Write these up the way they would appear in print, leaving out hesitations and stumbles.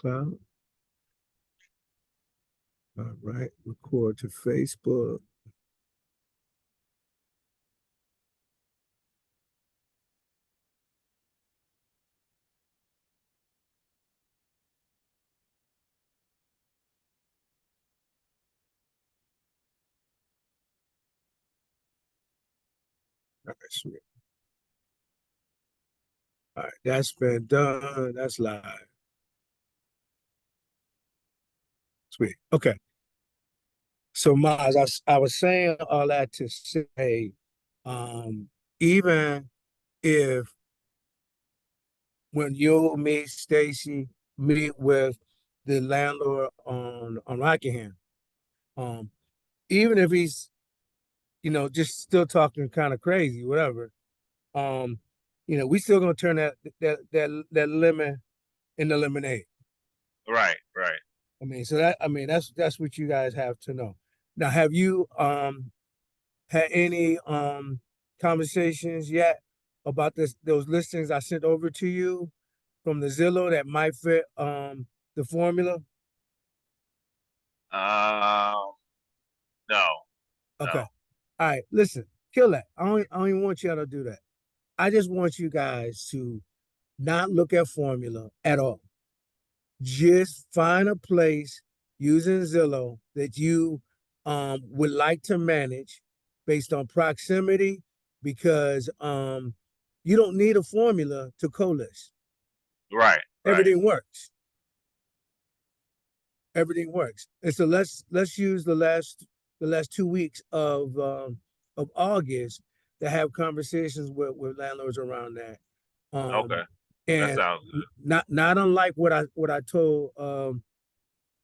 SoundCloud. All right, record to Facebook. All right, sweet. All right, that's been done. That's live. Sweet. Okay. So, Miles, I was saying all that to say, even if when you meet Stacy, meet with the landlord on Rockingham, um, even if he's just still talking kind of crazy, whatever, um, we still gonna turn that lemon into lemonade. Right, right. That's what you guys have to know. Now, have you had any conversations yet about those listings I sent over to you from the Zillow that might fit the formula? No, Okay. no. All right. Listen, kill that. I don't even want y'all to do that. I just want you guys to not look at formula at all. Just find a place using Zillow that you would like to manage based on proximity, because you don't need a formula to co-list. Right, right. Everything works. Everything works. And so let's use the last 2 weeks of August to have conversations with landlords around that. Okay, that And sounds good. not unlike what I told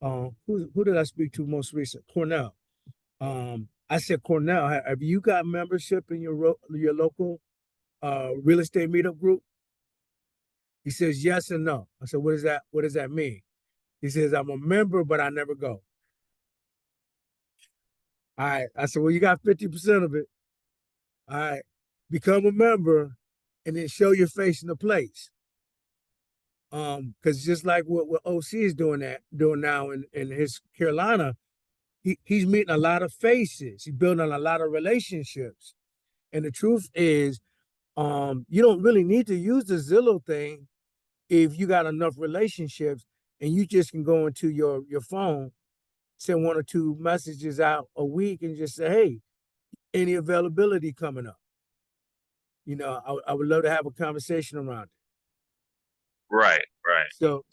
who did I speak to most recent? Cornell. I said, Cornell, have you got membership in your local real estate meetup group? He says yes and no. I said, what does that mean? He says, I'm a member, but I never go. All right. I said, well, you got 50% of it. All right. Become a member and then show your face in the place. Because just like what OC is doing now in his Carolina, he's meeting a lot of faces. He's building a lot of relationships. And the truth is, you don't really need to use the Zillow thing if you got enough relationships, and you just can go into your phone, send 1 or 2 messages out a week and just say, hey, any availability coming up? I would love to have a conversation around it. Right, right. So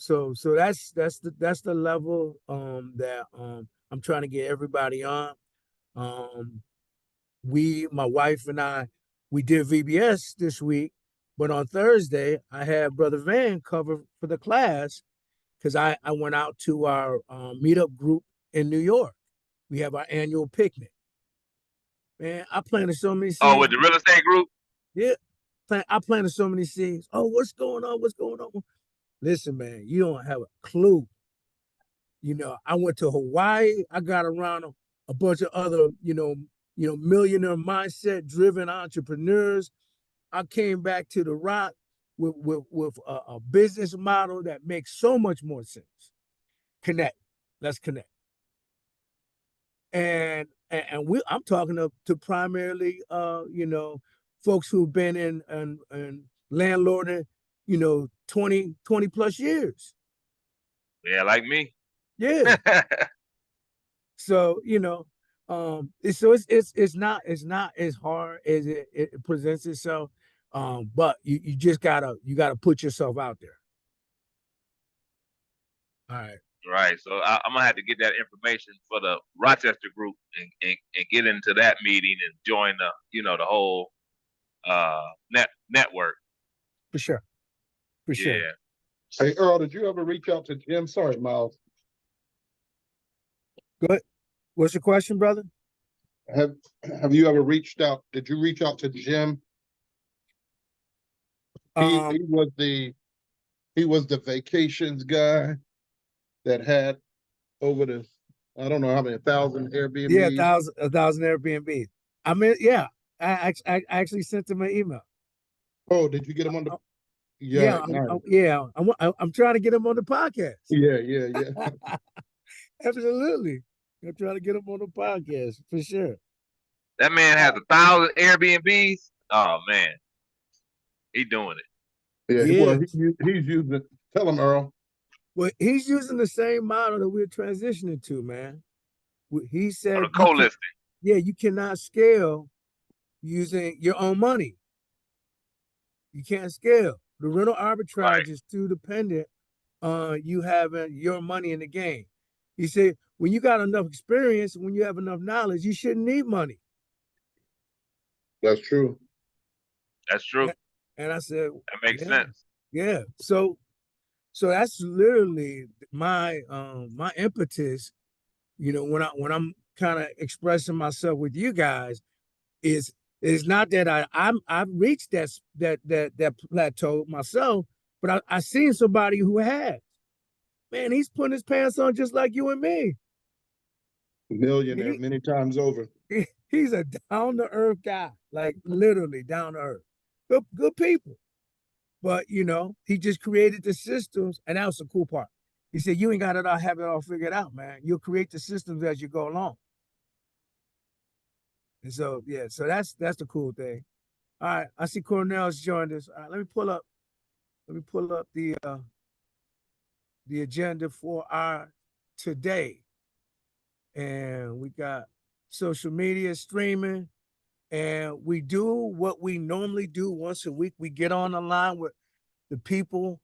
that's the level that I'm trying to get everybody on. My wife and I, we did VBS this week, but on Thursday I had Brother Van cover for the class because I went out to our meetup group in New York. We have our annual picnic. Man, I planted so many seeds. Oh, with the real estate group? Yeah. I planted so many seeds. Oh, what's going on? What's going on? Listen, man, you don't have a clue. I went to Hawaii. I got around a bunch of other, millionaire mindset driven entrepreneurs. I came back to the Rock with a business model that makes so much more sense. Connect. Let's connect. And I'm talking to primarily folks who've been in landlording 20 plus years. Yeah, like me. Yeah. So it's not as hard as it presents itself, but you just gotta put yourself out there. All right. Right. So I'm gonna have to get that information for the Rochester group and get into that meeting and join the whole network. For sure. For sure. Yeah. Hey, Earl, did you ever reach out to Jim? Sorry, Miles. Good. What's your question, brother? Have you ever reached out? Did you reach out to Jim? He was the vacations guy that had over the, I don't know how many, 1,000 Airbnb. Yeah, 1,000 Airbnb. I mean, yeah, I actually sent him an email. Oh, did you get him on the? Yeah, I'm trying to get him on the podcast. yeah. Absolutely. I'm trying to get him on the podcast for sure. That man has 1,000 Airbnbs. Oh man, he doing it. Yeah, Yeah. well, he's using it. Tell him, Earl. Well, he's using the same model that we're transitioning to, man. He On said the co-listing. you cannot scale using your own money. You can't scale. The rental arbitrage is too dependent on you having your money in the game. He said, when you got enough experience, when you have enough knowledge, you shouldn't need money. That's true. That's true. And I said, that makes sense. Yeah. So that's literally my my impetus, when I'm kind of expressing myself with you guys, is not that I've reached that plateau myself, but I seen somebody who has. Man, he's putting his pants on just like you and me. Millionaire many times over. He's a down to earth guy, like literally down to earth. Good people. But he just created the systems, and that was the cool part. He said, "You ain't got to have it all figured out, man. You'll create the systems as you go along." And so, yeah, so that's the cool thing. All right, I see Cornell's joined us. All right, let me pull up the agenda for our today, and we got social media streaming, and we do what we normally do once a week. We get on the line with the people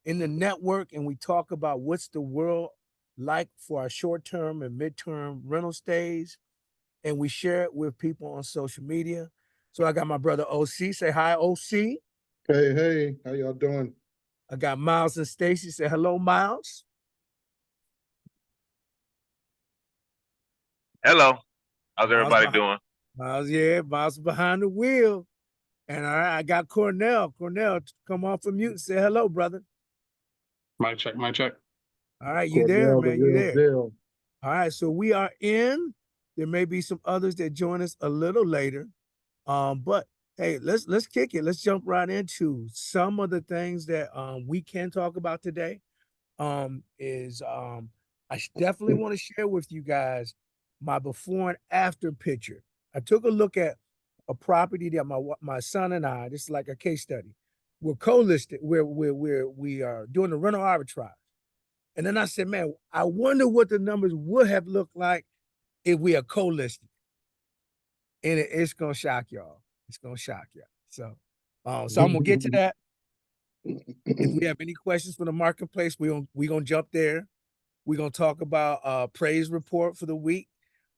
in the network, and we talk about what's the world like for our short-term and midterm rental stays, and we share it with people on social media. So I got my brother OC. Say hi, OC. Hey, how y'all doing? I got Miles and Stacy. Say hello, Miles. Hello. How's everybody doing? Miles behind the wheel. And all right, I got Cornell. Cornell, come off of mute and say hello, brother. Mic check. All right, you there, man? You there? Deal. All right, so we are in. There may be some others that join us a little later. But hey, let's kick it. Let's jump right into some of the things that we can talk about today. I definitely want to share with you guys my before and after picture. I took a look at a property that my son and I, this is like a case study, we're co-listed, we are doing the rental arbitrage. And then I said, man, I wonder what the numbers would have looked like if we are co-listed. And it's gonna shock y'all. It's gonna shock y'all. So I'm gonna get to that. If we have any questions for the marketplace, we gonna jump there. We're gonna talk about praise report for the week,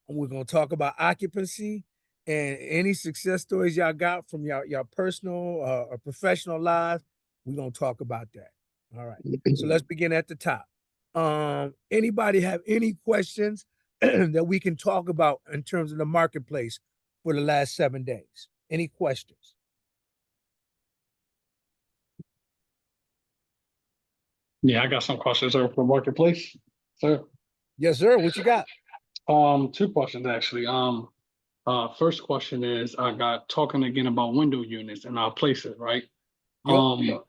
and we're gonna talk about occupancy and any success stories y'all got from your personal or professional lives. We're gonna talk about that. All right. So let's begin at the top. Anybody have any questions that we can talk about in terms of the marketplace for the last 7 days? Any questions? Yeah, I got some questions for the marketplace, sir. Yes, sir. What you got? 2 questions actually. First question is I got talking again about window units in our places, right? Yep.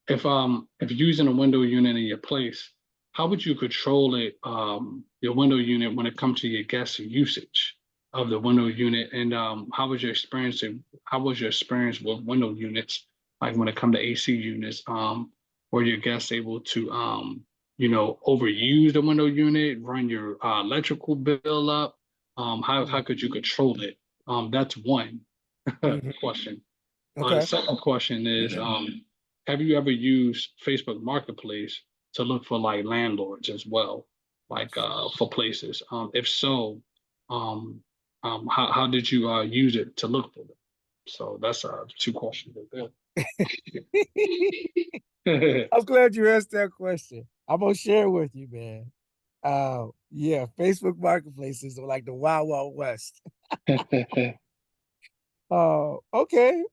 If you're using a window unit in your place, how would you control it, your window unit when it comes to your guest usage of the window unit? And how was your experience with window units, like when it comes to AC units? Were your guests able to overuse the window unit, run your electrical bill up? How could you control it? That's one question. Okay. The second question is, have you ever used Facebook Marketplace to look for like landlords as well, like for places? If so, how did you use it to look for them? So that's 2 questions right there. I'm glad you asked that question. I'm gonna share with you, man. Yeah, Facebook Marketplace is like the Wild Wild West. Okay.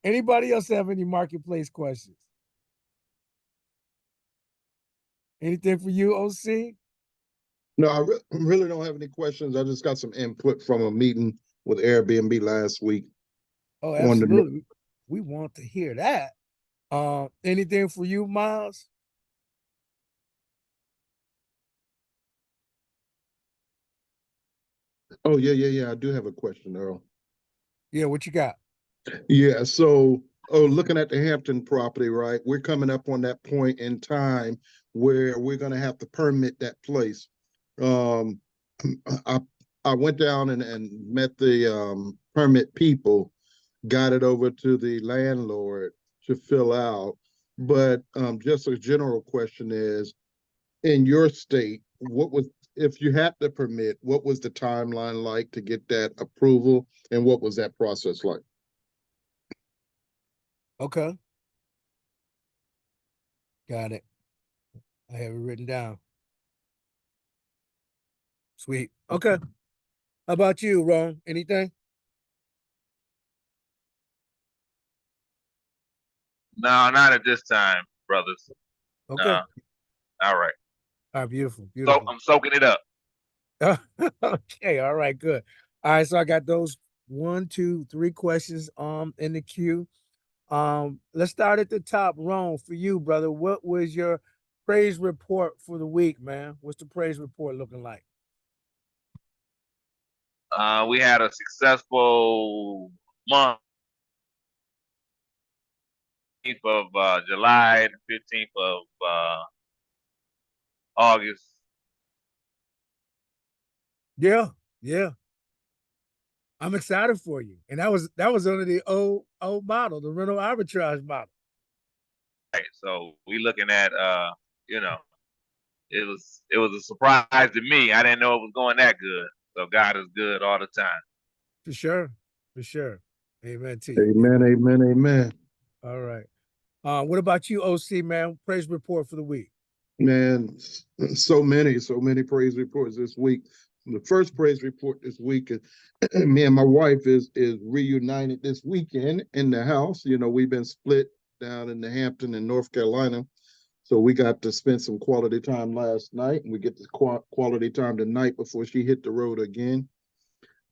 Anybody else have any marketplace questions? Anything for you, OC? No, I really don't have any questions. I just got some input from a meeting with Airbnb last week. Oh, absolutely. We want to hear that. Anything for you, Miles? Oh, yeah. I do have a question, Earl. Yeah, what you got? Yeah, so looking at the Hampton property, right? We're coming up on that point in time where we're gonna have to permit that place. Um, I I went down and met the permit people, got it over to the landlord to fill out. But just a general question is, in your state, what was, if you had the permit, what was the timeline like to get that approval, and what was that process like? Okay, got it. I have it written down. Sweet. Okay. How about you, Ron? Anything? No, not at this time, brothers. Okay. No. All right. All right, beautiful, So beautiful. I'm soaking it up. Okay, all right, good. All right, so I got those 1, 2, 3 questions in the queue. Let's start at the top. Ron, for you, brother, what was your praise report for the week, man? What's the praise report looking like? We had a successful month of July, the 15th of August. Yeah, yeah. I'm excited for you. And that was under the old model, the rental arbitrage model. Right. So we looking at you know, it was a surprise to me. I didn't know it was going that good. So God is good all the time. For sure. For sure. Amen to you. Amen, Amen. amen, amen. All right. What about you, OC, man? Praise report for the week. Man, so many praise reports this week. The first praise report this week is me and my wife is reunited this weekend in the house. You know, we've been split down in the Hampton in North Carolina. So we got to spend some quality time last night, and we get the quality time tonight before she hit the road again.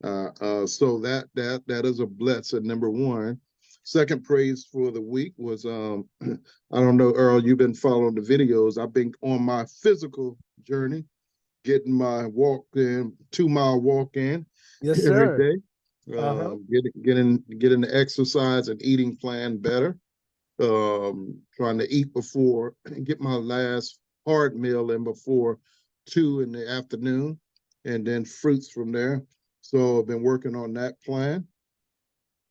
So that is a blessing. Number one. Second praise for the week was I don't know, Earl, you've been following the videos. I've been on my physical journey, getting my walk in, 2 mile walk in Yes, every sir. day. Uh-huh. Getting the exercise and eating plan better. Trying to eat before get my last hard meal in before 2 in the afternoon, and then fruits from there. So I've been working on that plan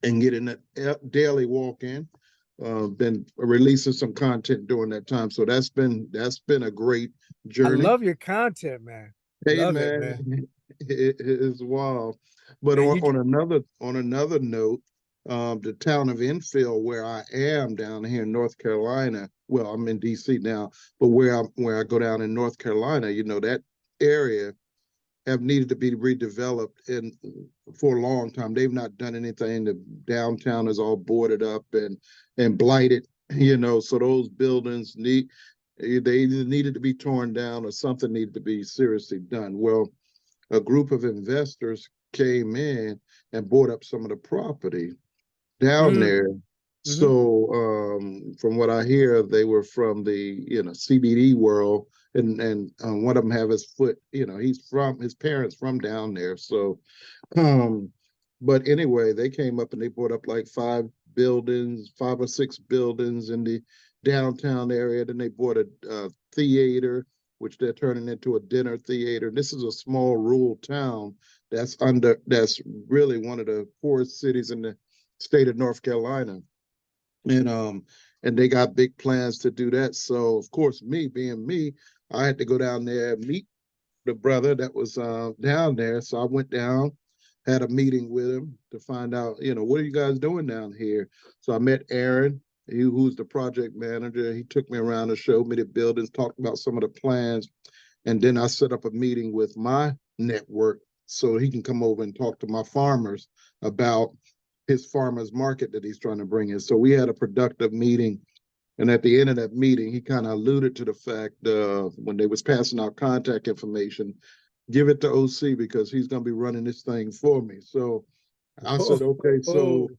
and getting that daily walk in. Been releasing some content during that time, so that's been a great I journey. love your content, man. Hey Love it, man, man. it is wild. But And on another note, the town of Enfield, where I am down here in North Carolina. Well, I'm in DC now, but where I go down in North Carolina, you know, that area have needed to be redeveloped and for a long time. They've not done anything. The downtown is all boarded up and blighted, you know, so those buildings they either needed to be torn down or something needed to be seriously done. Well, a group of investors came in and bought up some of the property down mm, there. hmm So from what I hear, they were from the CBD world, and one of them have his foot. You know, his parents from down there. So, um, but anyway, they came up and they bought up like 5 or 6 buildings in the downtown area. Then they bought a theater, which they're turning into a dinner theater. This is a small rural town that's really one of the poorest cities in the state of North Carolina, and and they got big plans to do that. So of course, me being me, I had to go down there and meet the brother that was down there. So I went down, had a meeting with him to find out, what are you guys doing down here? So I met Aaron, who's the project manager. He took me around and showed me the buildings, talked about some of the plans, and then I set up a meeting with my network so he can come over and talk to my farmers about his farmers market that he's trying to bring in. So we had a productive meeting. And at the end of that meeting, he kind of alluded to the fact when they was passing out contact information, give it to OC because he's going to be running this thing for me. So I said, okay, Oh,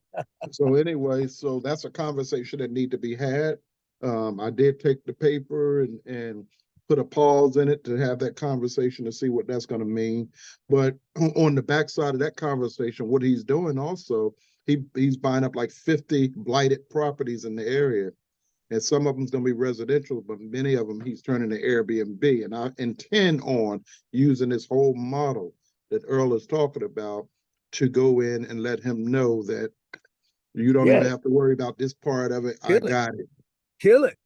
so anyway, so that's a conversation that need to be had. I did take the paper and put a pause in it to have that conversation to see what that's going to mean. But on the backside of that conversation, what he's doing also, he's buying up like 50 blighted properties in the area. And some of them's going to be residential, but many of them he's turning to Airbnb. And I intend on using this whole model that Earl is talking about to go in and let him know that you don't even yeah, have to worry about this part of it. I kill it, got it. kill it.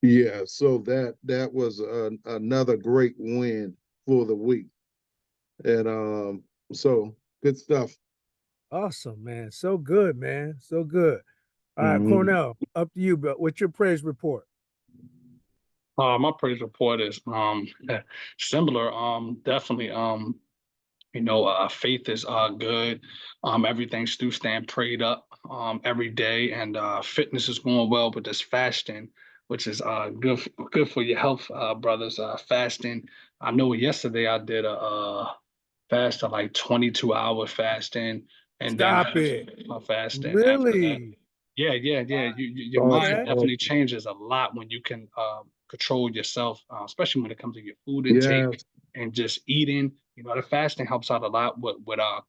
Yeah, so that was another great win for the week. And so good stuff. Awesome, man. So good, man. So good. All right, Mhm. Cornell, up to you, but what's your praise report? My praise report is similar. Definitely. Faith is good. Everything's through staying prayed up every day, and fitness is going well with this fasting, which is good for your health, brothers. Fasting. I know yesterday I did a fast of like 22-hour fasting, and then Stop it. fasting after that. Really? Yeah. Your mind Awesome, Okay. definitely awesome. changes a lot when you can control yourself, especially when it comes to your food intake Yes, and just eating. The fasting helps out a lot with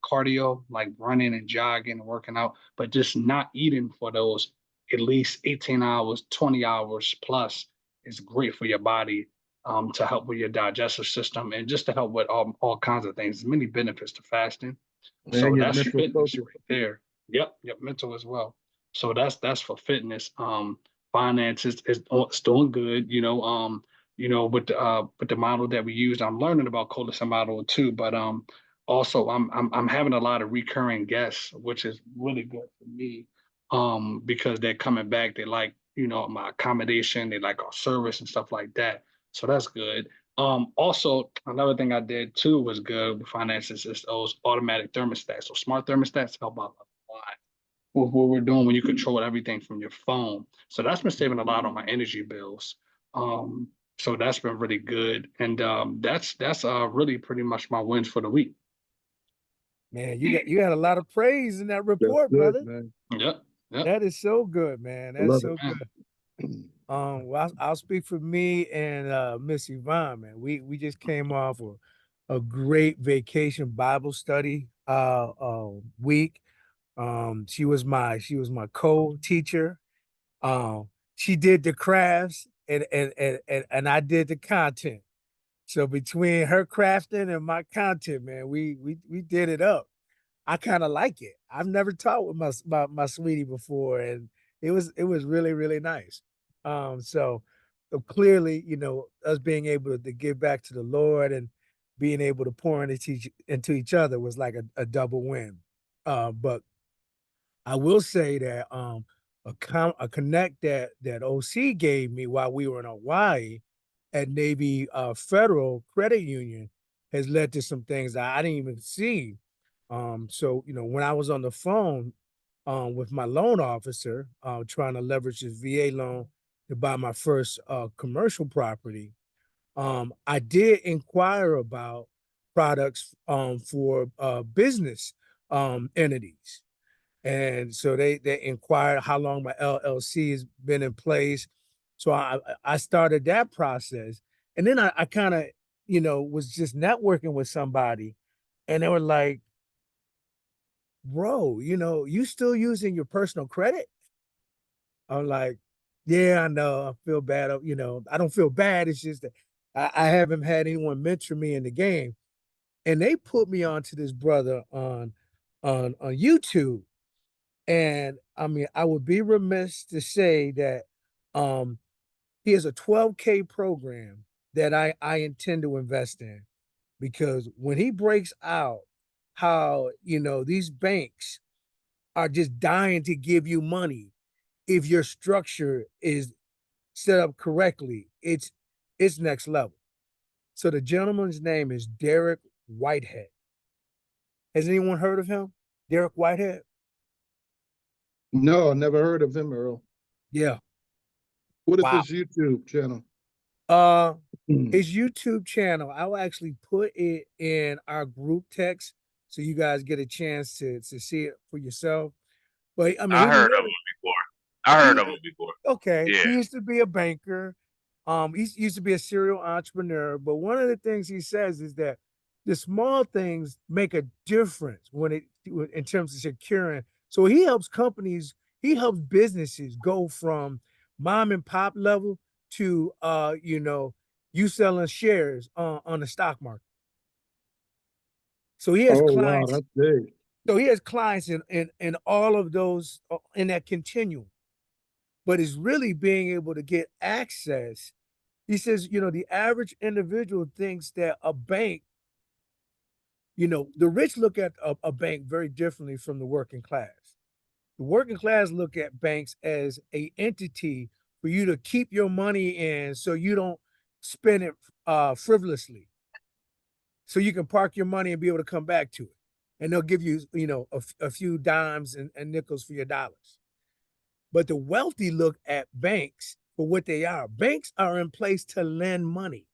cardio, like running and jogging and working out, but just not eating for those at least 18 hours, 20 hours plus is great for your body, to help with your digestive system and just to help with all kinds of things. There's many benefits to fasting. and So your that's mental fitness focus. right there. Yep, mental as well. So that's for fitness. Finances is it's doing good. With the model that we use, I'm learning about Colas model too. But also I'm having a lot of recurring guests, which is really good for me. Because they're coming back. They like my accommodation. They like our service and stuff like that. So that's good. Also, another thing I did too was good with finances is those automatic thermostats. So smart thermostats help out a lot with what we're doing when you control everything from your phone. So that's been saving a lot on my energy bills. Um, so that's been really good, and that's really pretty much my wins for the week. Man, you got a lot of praise in that That's report, good, brother. man. Yep. That is so good, man. I That's love it. so good. Well, I'll speak for me and Miss Yvonne, man. We just came off a great vacation Bible study week. She was my co-teacher. She did the crafts and I did the content. So between her crafting and my content, man, we did it up. I kind of like it. I've never taught with my sweetie before, and it was really really nice. So clearly, us being able to give back to the Lord and being able to pour into each other was like a double win. But I will say that a connect that OC gave me while we were in Hawaii at Navy Federal Credit Union has led to some things that I didn't even see. So when I was on the phone with my loan officer trying to leverage his VA loan to buy my first commercial property, I did inquire about products for business entities. And so they inquired how long my LLC has been in place. So I started that process. And then I kind of, was just networking with somebody and they were like, bro, you still using your personal credit? I'm like, yeah, I know. I feel bad. I don't feel bad. It's just that I haven't had anyone mentor me in the game. And they put me onto this brother on YouTube. And I mean, I would be remiss to say that um, he has a 12K program that I intend to invest in because when he breaks out how, these banks are just dying to give you money if your structure is set up correctly, it's next level. So the gentleman's name is Derek Whitehead. Has anyone heard of him? Derek Whitehead? No, I never heard of him, Earl. Yeah. What is Wow. his YouTube channel? His YouTube channel, I'll actually put it in our group text so you guys get a chance to see it for yourself. But I mean, I he was heard of really, him before. I heard he of him before. okay. Yeah. He used to be a banker. He used to be a serial entrepreneur. But one of the things he says is that the small things make a difference when it in terms of securing. So he helps companies, he helps businesses go from mom and pop level to you selling shares on the stock market. So he has Oh, wow, clients. that's big. So he has clients in all of those in that continuum. But it's really being able to get access. He says, the average individual thinks that a bank, the rich look at a bank very differently from the working class. The working class look at banks as a entity for you to keep your money in so you don't spend it frivolously. So you can park your money and be able to come back to it. And they'll give you, a few dimes and nickels for your dollars. But the wealthy look at banks for what they are. Banks are in place to lend money.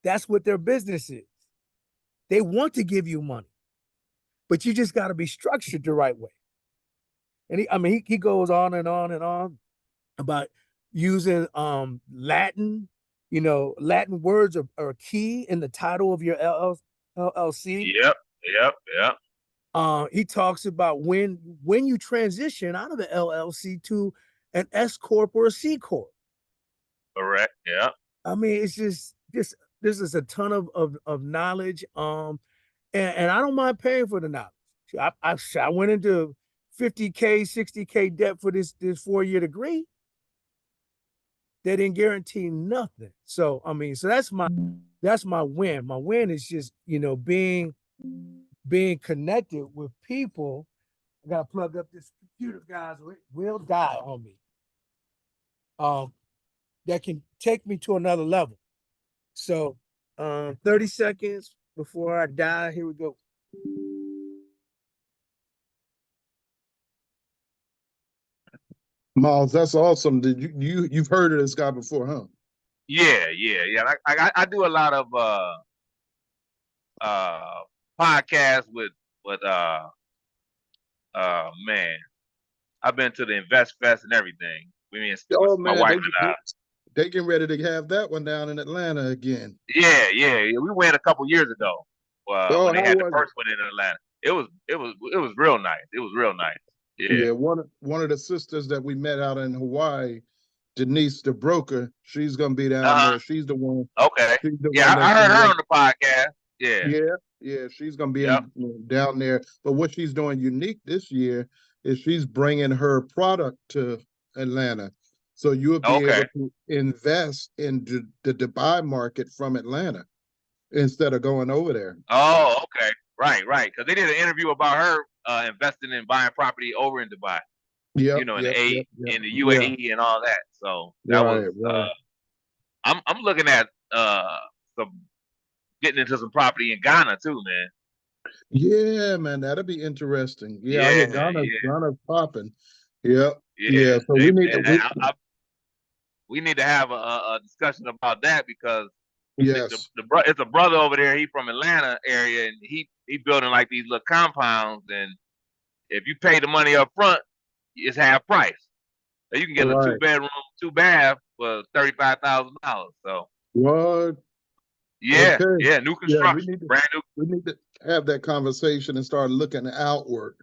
That's what their business is. They want to give you money, but you just got to be structured the right way. And he goes on and on and on about using Latin. Latin words are key in the title of your LLC. Yep. Yep. Yep. He talks about when you transition out of the LLC to an S corp or a C corp. Correct. Yeah. I mean, it's just this is a ton of knowledge. And I don't mind paying for the knowledge. I went into 50K, 60K debt for this 4-year degree. They didn't guarantee nothing. So I mean, so that's my win. My win is just being connected with people. I gotta plug up this computer, guys. It will die on me. That can take me to another level. So 30 seconds before I die. Here we go. Miles, that's awesome. Did you've heard of this guy before, huh? Yeah. Yeah. Yeah. I do a lot of uh podcasts with man. I've been to the Invest Fest and everything. Oh My man, wife and I. they getting ready to have that one down in Atlanta again. Yeah, yeah, yeah. We went a couple years ago. Oh, When they how had the was it? first one in Atlanta. It was real nice. It was real nice. Yeah. Yeah, one of the sisters that we met out in Hawaii, Denise, the broker, she's gonna be down Uh-huh. there. She's the one. Okay. She's the Yeah, one I that's heard gonna her run. on the podcast. Yeah. Yeah, yeah, she's gonna be Yep. down there. But what she's doing unique this year is she's bringing her product to Atlanta, so you'll be able Okay. to invest in the Dubai market from Atlanta instead of going over there. Oh, okay. Right, right. Because they did an interview about her investing in buying property over in Dubai. Yep, In yep, the yep, yep. in the Yeah, UAE and all that. So that was right, right. I'm looking at some getting into some property in Ghana too, man. Yeah, man, that'll be interesting. Yeah, I hear Yeah, Ghana's popping. Yep, yeah. yeah. So we need to We need to have a discussion about that because yes, it's a brother over there. He from Atlanta area, and he building like these little compounds. And if you pay the money up front, it's half price. So you can get a right. 2-bedroom, 2-bath for $35,000. So What? yeah, Okay. yeah, new Yeah, construction, brand new. we need to have that conversation and start looking outward.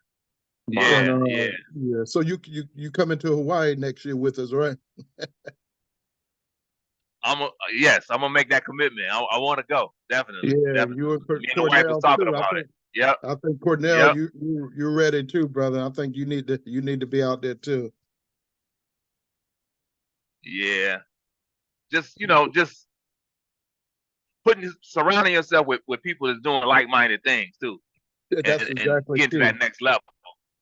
And Yeah, yeah, yeah. So you coming to Hawaii next year with us, right? yes, I'm gonna make that commitment. I want to go definitely, Yeah, definitely. you and Me and the wife was Cornell talking too. about it. Yep, I think Cornell, yep, you're ready too, brother. I think you need to be out there too. yeah. Just surrounding yourself with people that's doing like-minded things too, That's and exactly getting to true. that next level.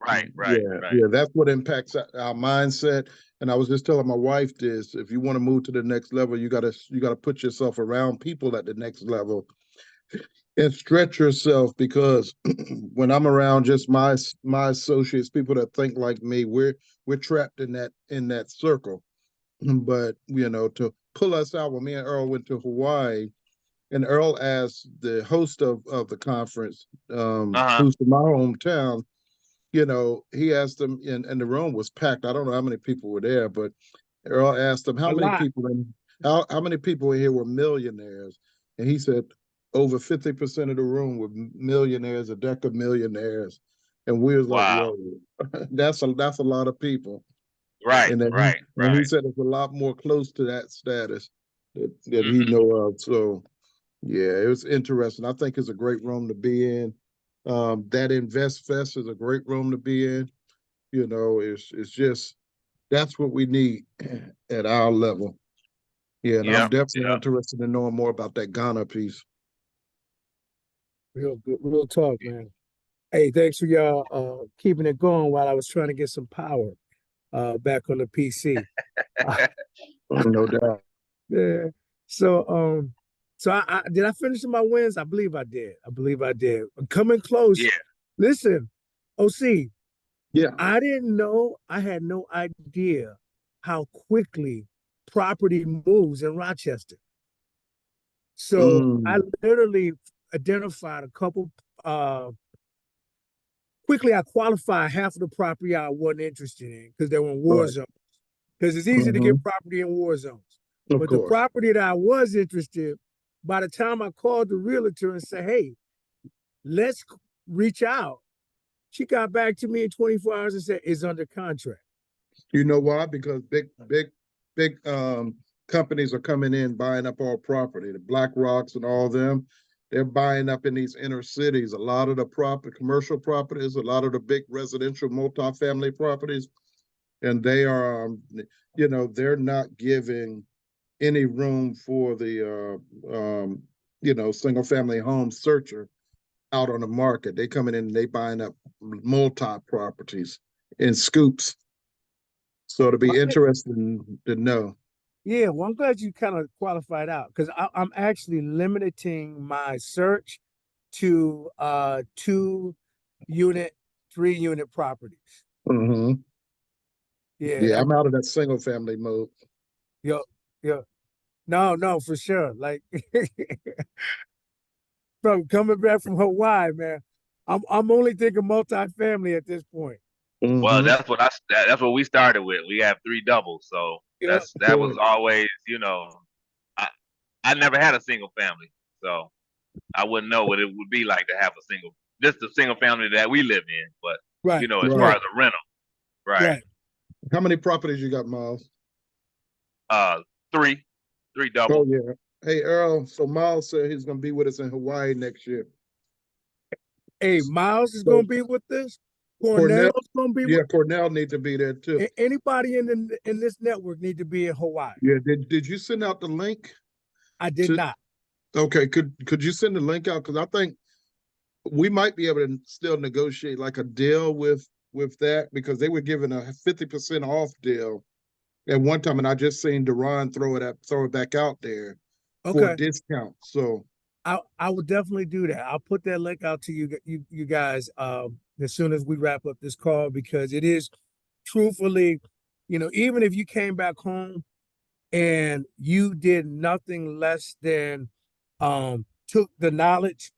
Right, right, Yeah, right. yeah, that's what impacts our mindset. And I was just telling my wife this: if you want to move to the next level, you gotta put yourself around people at the next level and stretch yourself. Because when I'm around just my associates, people that think like me, we're trapped in that circle. But to pull us out, when me and Earl went to Hawaii, And Earl asked the host of the conference, Uh-huh. who's from my hometown, he asked them, and the room was packed. I don't know how many people were there, but Earl asked them A lot. how many people in here were millionaires, and he said over 50% of the room were millionaires, a deck of millionaires, and we was like, Wow. whoa, that's a lot of people. Right, And then right, he right. said it's a lot more close to that status that he Mhm. know of. So yeah, it was interesting. I think it's a great room to be in. That Invest Fest is a great room to be in. It's just that's what we need at our level. Yeah, and I'm Yep, definitely yep. interested in knowing more about that Ghana piece. Real good, real talk, man. Hey, thanks for y'all keeping it going while I was trying to get some power back on the PC. No doubt. Yeah. So I did I finish my wins? I believe I did. I believe I did. Coming close. Yeah. Listen, OC, Yeah. I didn't know, I had no idea how quickly property moves in Rochester. So I Mm, literally identified a couple quickly I qualified half of the property I wasn't interested in because they were in war right. zones. Because it's easy to Hmm. get property in war zones. Of But the course. property that I was interested, by the time I called the realtor and said, hey, let's reach out, she got back to me in 24 hours and said, it's under contract. You know why? Because big companies are coming in buying up all property. The Black Rocks and all them, they're buying up in these inner cities. A lot of the commercial properties, a lot of the big residential multifamily properties, and they are, they're not giving any room for the, single family home searcher out on the market. They coming in and they buying up multi properties in scoops. So it'll be interesting to know. Yeah, well, I'm glad you kind of qualified out because I'm actually limiting my search to 2 unit, 3 unit properties. Hmm. Yeah, Yeah, I'm out of that single family mode. yo, yo, no, for sure. Like from coming back from Hawaii, man, I'm only thinking multifamily at this point. Well, Hmm. that's what we started with. We have 3 doubles, so Yeah, that was always, I I never had a single family, so I wouldn't know what it would be like to have just a single family that we live in. But right, as far Right. as a rental, right? right. How many properties you got, Miles? Uh, three, three Oh doubles. yeah. Hey Earl, so Miles said he's gonna be with us in Hawaii next year. Hey, Miles is So gonna be with this. Cornell, Cornell's gonna be with. yeah, Cornell need to be there too. Anybody in this network need to be in Hawaii. Yeah, did you send out the link I did to not. okay, could you send the link out? Because I think we might be able to still negotiate like a deal with that because they were giving a 50% off deal at one time, and I just seen Deron throw it back out there for a Okay. discount. So I would definitely do that. I'll put that link out to you guys as soon as we wrap up this call because it is truthfully, even if you came back home and you did nothing less than took the knowledge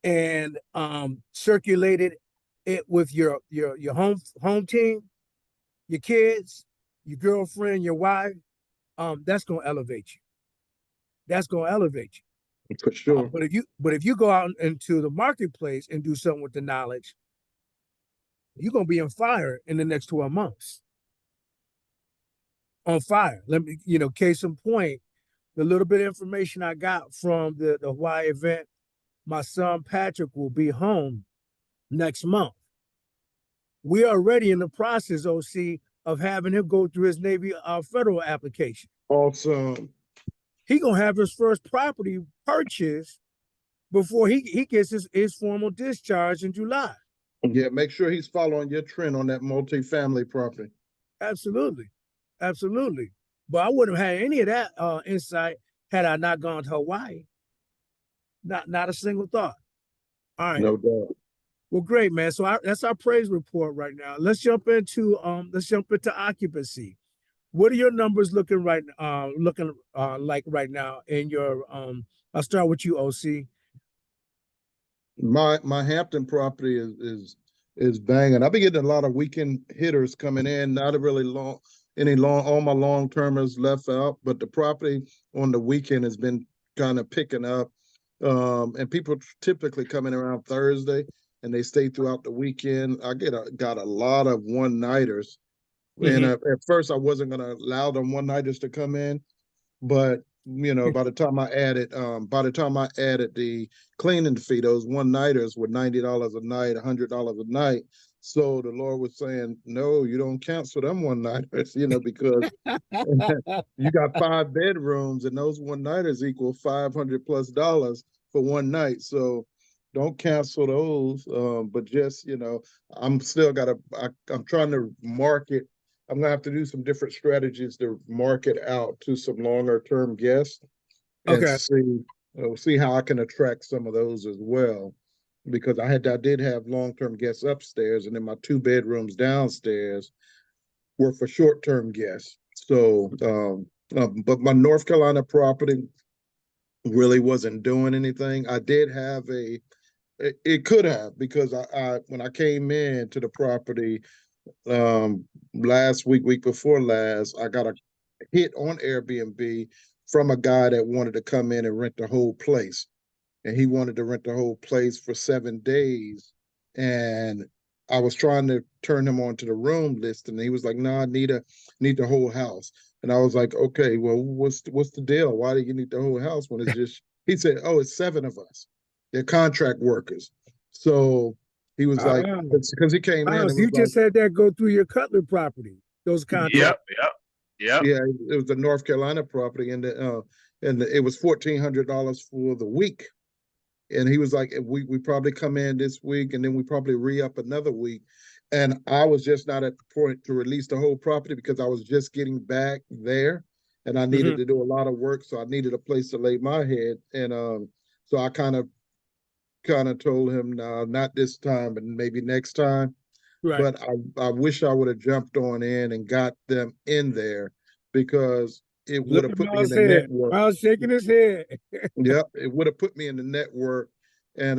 and circulated it with your home team, your kids, your girlfriend, your wife, that's gonna elevate you. That's gonna elevate you. for sure. But if you go out into the marketplace and do something with the knowledge, you're gonna be on fire in the next 12 months. On fire. Let me, case in point, the little bit of information I got from the Hawaii event, my son Patrick will be home next month. We're already in the process, OC, of having him go through his Navy federal application. Awesome. He gonna have his first property purchase before he gets his formal discharge in July. Yeah, make sure he's following your trend on that multi-family property. Absolutely, absolutely. But I wouldn't have had any of that insight had I not gone to Hawaii. Not a single thought. All right. No doubt. Well, great, man. So that's our praise report right now. Let's jump into occupancy. What are your numbers looking like right now in your I'll start with you, OC. My Hampton property is banging. I've been getting a lot of weekend hitters coming in, not a really all my long termers left out, but the property on the weekend has been kind of picking up. And people typically coming around Thursday and they stay throughout the weekend. I got a lot of one-nighters. And at first I wasn't gonna allow them one-nighters to come in, but by the time I added the cleaning fee, those one-nighters were $90 a night, $100 a night. So the Lord was saying, no, you don't cancel them one-nighters, because you got 5 bedrooms and those one-nighters equal $500+ for one night. So don't cancel those. But just, I'm trying to market. I'm gonna have to do some different strategies to market out to some longer term guests and Okay. see how I can attract some of those as well. Because I did have long term guests upstairs, and then my 2 bedrooms downstairs were for short term guests. So, but my North Carolina property really wasn't doing anything. I did have it could have, because I when I came in to the property last week before last, I got a hit on Airbnb from a guy that wanted to come in and rent the whole place. And he wanted to rent the whole place for 7 days. And I was trying to turn him onto the room list, and he was like, "No, I need the whole house." And I was like, "Okay, well, what's the deal? Why do you need the whole house when it's just?" He said, "Oh, it's 7 of us. They're contract workers." So he was like, because he came in and You was like, just had that go through your Cutler property. Those contracts. Yep. yeah, it was the North Carolina property, and it was $1,400 for the week. And he was like, we probably come in this week, and then we probably re-up another week. And I was just not at the point to release the whole property because I was just getting back there, and I needed to do a lot of work, so I needed a place to lay my head. And so I kind of told him, no, not this time, but maybe next time. Right. But I wish I would have jumped on in and got them in there, because it would Look have at put me in Miles' the head. network. Miles shaking his head. Yep, it would have put me in the network, and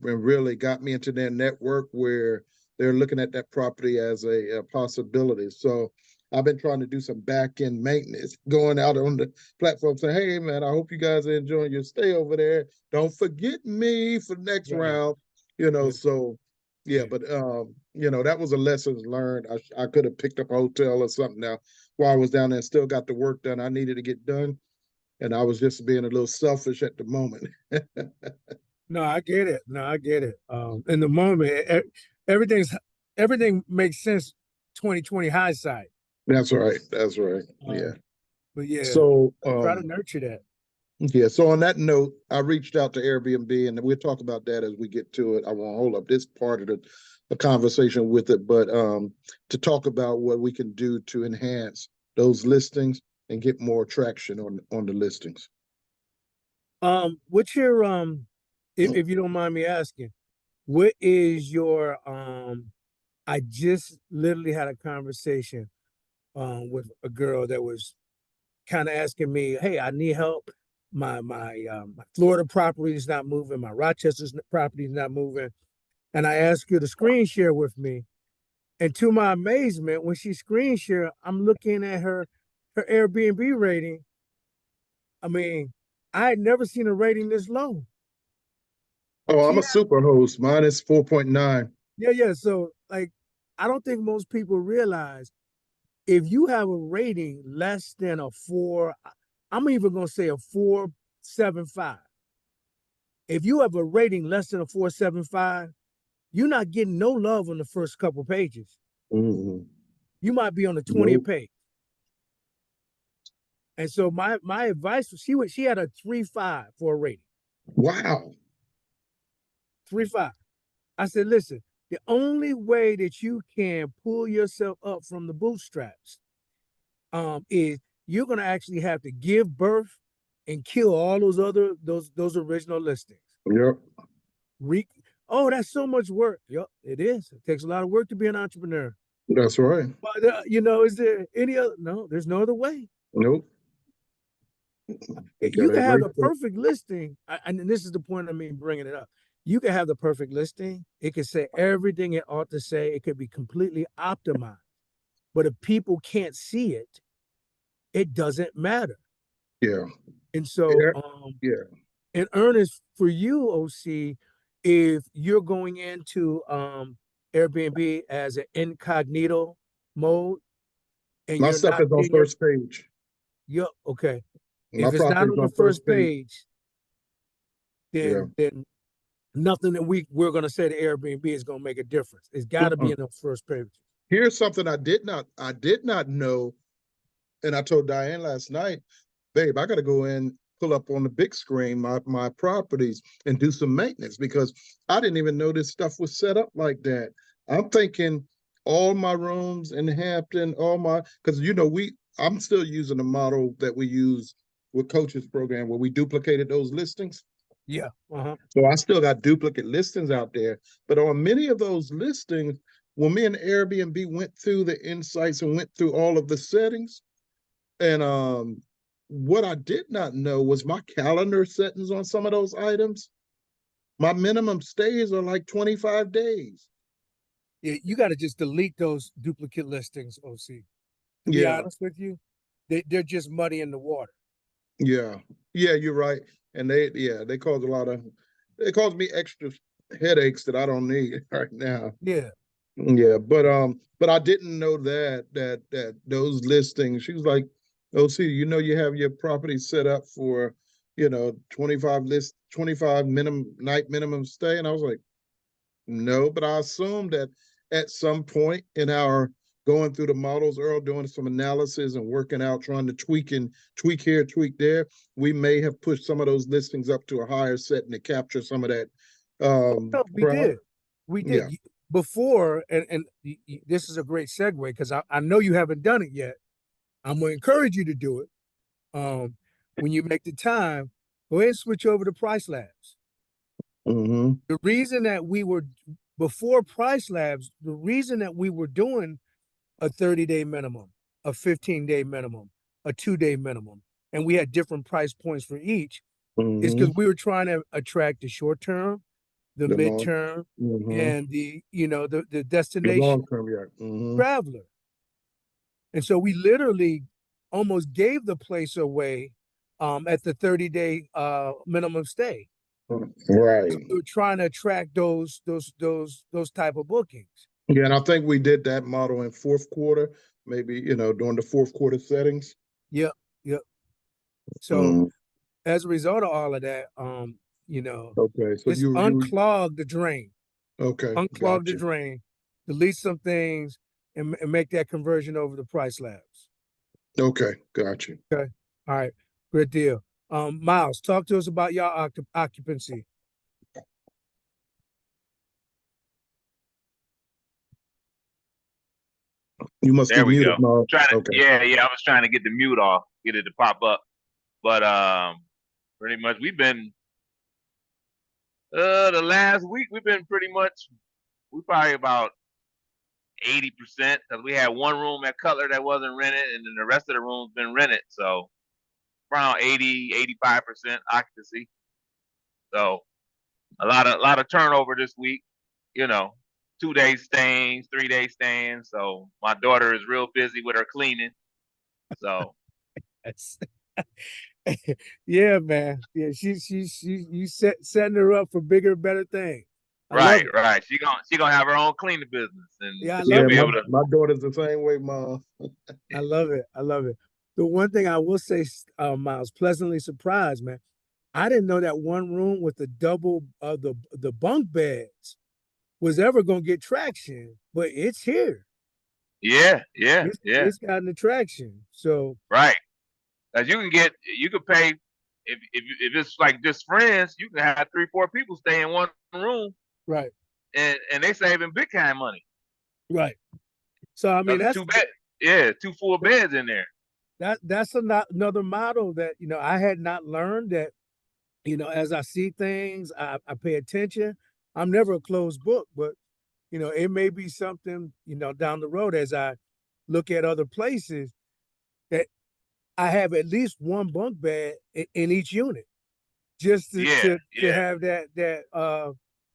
really got me into their network where they're looking at that property as a possibility. So I've been trying to do some back end maintenance, going out on the platform saying, "Hey man, I hope you guys are enjoying your stay over there. Don't forget me for next round." So yeah, but that was a lesson learned. I could have picked up a hotel or something now while I was down there, still got the work done I needed to get done. And I was just being a little selfish at the moment. No, I get it. In the moment, everything makes sense. 2020 hindsight. That's right. Yeah. But yeah, So try to nurture that. yeah. So on that note, I reached out to Airbnb, and we'll talk about that as we get to it. I won't hold up this part of the conversation with it, but to talk about what we can do to enhance those listings and get more traction on the listings. What's your if you don't mind me asking, what is your I just literally had a conversation with a girl that was kind of asking me, "Hey, I need help. My Florida property is not moving. My Rochester's property is not moving." And I asked her to screen share with me. And to my amazement, when she screen share, I'm looking at her Airbnb rating. I mean, I had never seen a rating this low. Oh, I'm She a Superhost. Mine is 4.9. Yeah. So like, I don't think most people realize if you have a rating less than a 4, I'm even gonna say a 4.75. If you have a rating less than a 4.75, you're not getting no love on the first couple pages. Mm-hmm. You might be on the 20th Nope. page. And so my advice was she had a 3.5 for a rating. Wow. 3.5. I said, listen, the only way that you can pull yourself up from the bootstraps is you're gonna actually have to give birth and kill all those original listings. Yep. Oh, that's so much work. Yep, it is. It takes a lot of work to be an entrepreneur. That's right. But is there any other? No, there's no other way. Nope. You Gotta can have embrace the that. perfect listing, and this is the point I mean bringing it up. You can have the perfect listing. It could say everything it ought to say. It could be completely optimized. But if people can't see it, it doesn't matter. Yeah. And so, Yeah. Yeah. in earnest for you, OC, if you're going into Airbnb as an incognito mode and My you're stuff not is on putting first page. okay. My If it's not property is on the on first first page. page, Yeah. then nothing that we're gonna say to Airbnb is gonna make a difference. It's got to be Mm-mm. in the first page. Here's something I did not know, and I told Diane last night, babe, I got to go in, pull up on the big screen my properties and do some maintenance because I didn't even know this stuff was set up like that. I'm thinking all my rooms in Hampton, because I'm still using the model that we use with Coach's program where we duplicated those listings. Yeah. So I still got duplicate listings out there. But on many of those listings, when me and Airbnb went through the insights and went through all of the settings, and what I did not know was my calendar settings on some of those items. My minimum stays are like 25 days. Yeah, you got to just delete those duplicate listings, OC. To be Yeah, honest with you, they're just muddy in the water. yeah, yeah, you're right. And they cause me extra headaches that I don't need right now. Yeah. Yeah, but I didn't know that those listings. She was like, "Oh, see, you have your property set up for, 25 minimum stay," and I was like, "No," but I assumed that at some point in our going through the models, Earl, doing some analysis and working out, trying to tweak here, tweak there, we may have pushed some of those listings up to a higher setting to capture some of that. No, we Crowd. did. We Yeah. did before, and this is a great segue because I know you haven't done it yet. I'm gonna encourage you to do it. When you make the time, go ahead and switch over to Price Labs. Mm-hmm. The reason that we were before Price Labs, the reason that we were doing a 30-day minimum, a 15-day minimum, a 2-day minimum, and we had different price points for each, is Mm-hmm. because we were trying to attract the short term, the The long, midterm, mm-hmm. and the The destination long term, yeah. Mm-hmm. traveler. And so we literally almost gave the place away at the 30-day minimum stay. Right. So we were trying to attract those type of bookings. Yeah, and I think we did that model in fourth quarter, maybe, during the fourth quarter settings. Yep, yep. So Mm. as a result of all of that, Okay, so just unclog the drain, okay, unclog the gotcha. drain, delete some things, and make that conversion over to Price Labs. Okay, gotcha. Okay, all right, good deal. Miles, talk to us about your occupancy. You must There be we muted, go. Miles. Okay. Yeah, I was trying to get the mute off, get it to pop up. But pretty much we've been the last week we probably about 80% because we had one room at Cutler that wasn't rented, and then the rest of the rooms been rented. So around 85% occupancy. So a lot of turnover this week. 2-day stains, 3-day stains. So my daughter is real busy with her cleaning. So yeah, man. Yeah, you setting her up for bigger, better things. Right. She gonna have her own cleaning business, and yeah, I she'll love be it. able to. My daughter's the same way, Mom. I love it. I love it. The one thing I will say, Miles, pleasantly surprised, man. I didn't know that one room with the double the bunk beds was ever gonna get traction, but it's here. Yeah. It's gotten attraction. So Right. As you could pay if it's like just friends, you can have 3-4 people stay in one room. Right. And they saving big kind money. Right. So I mean that's 2 full beds in there. That's another model that I had not learned that as I see things, I pay attention. I'm never a closed book, but you know, it may be something, you know, down the road as I look at other places that I have at least one bunk bed in each unit, just Yeah, to yeah, have that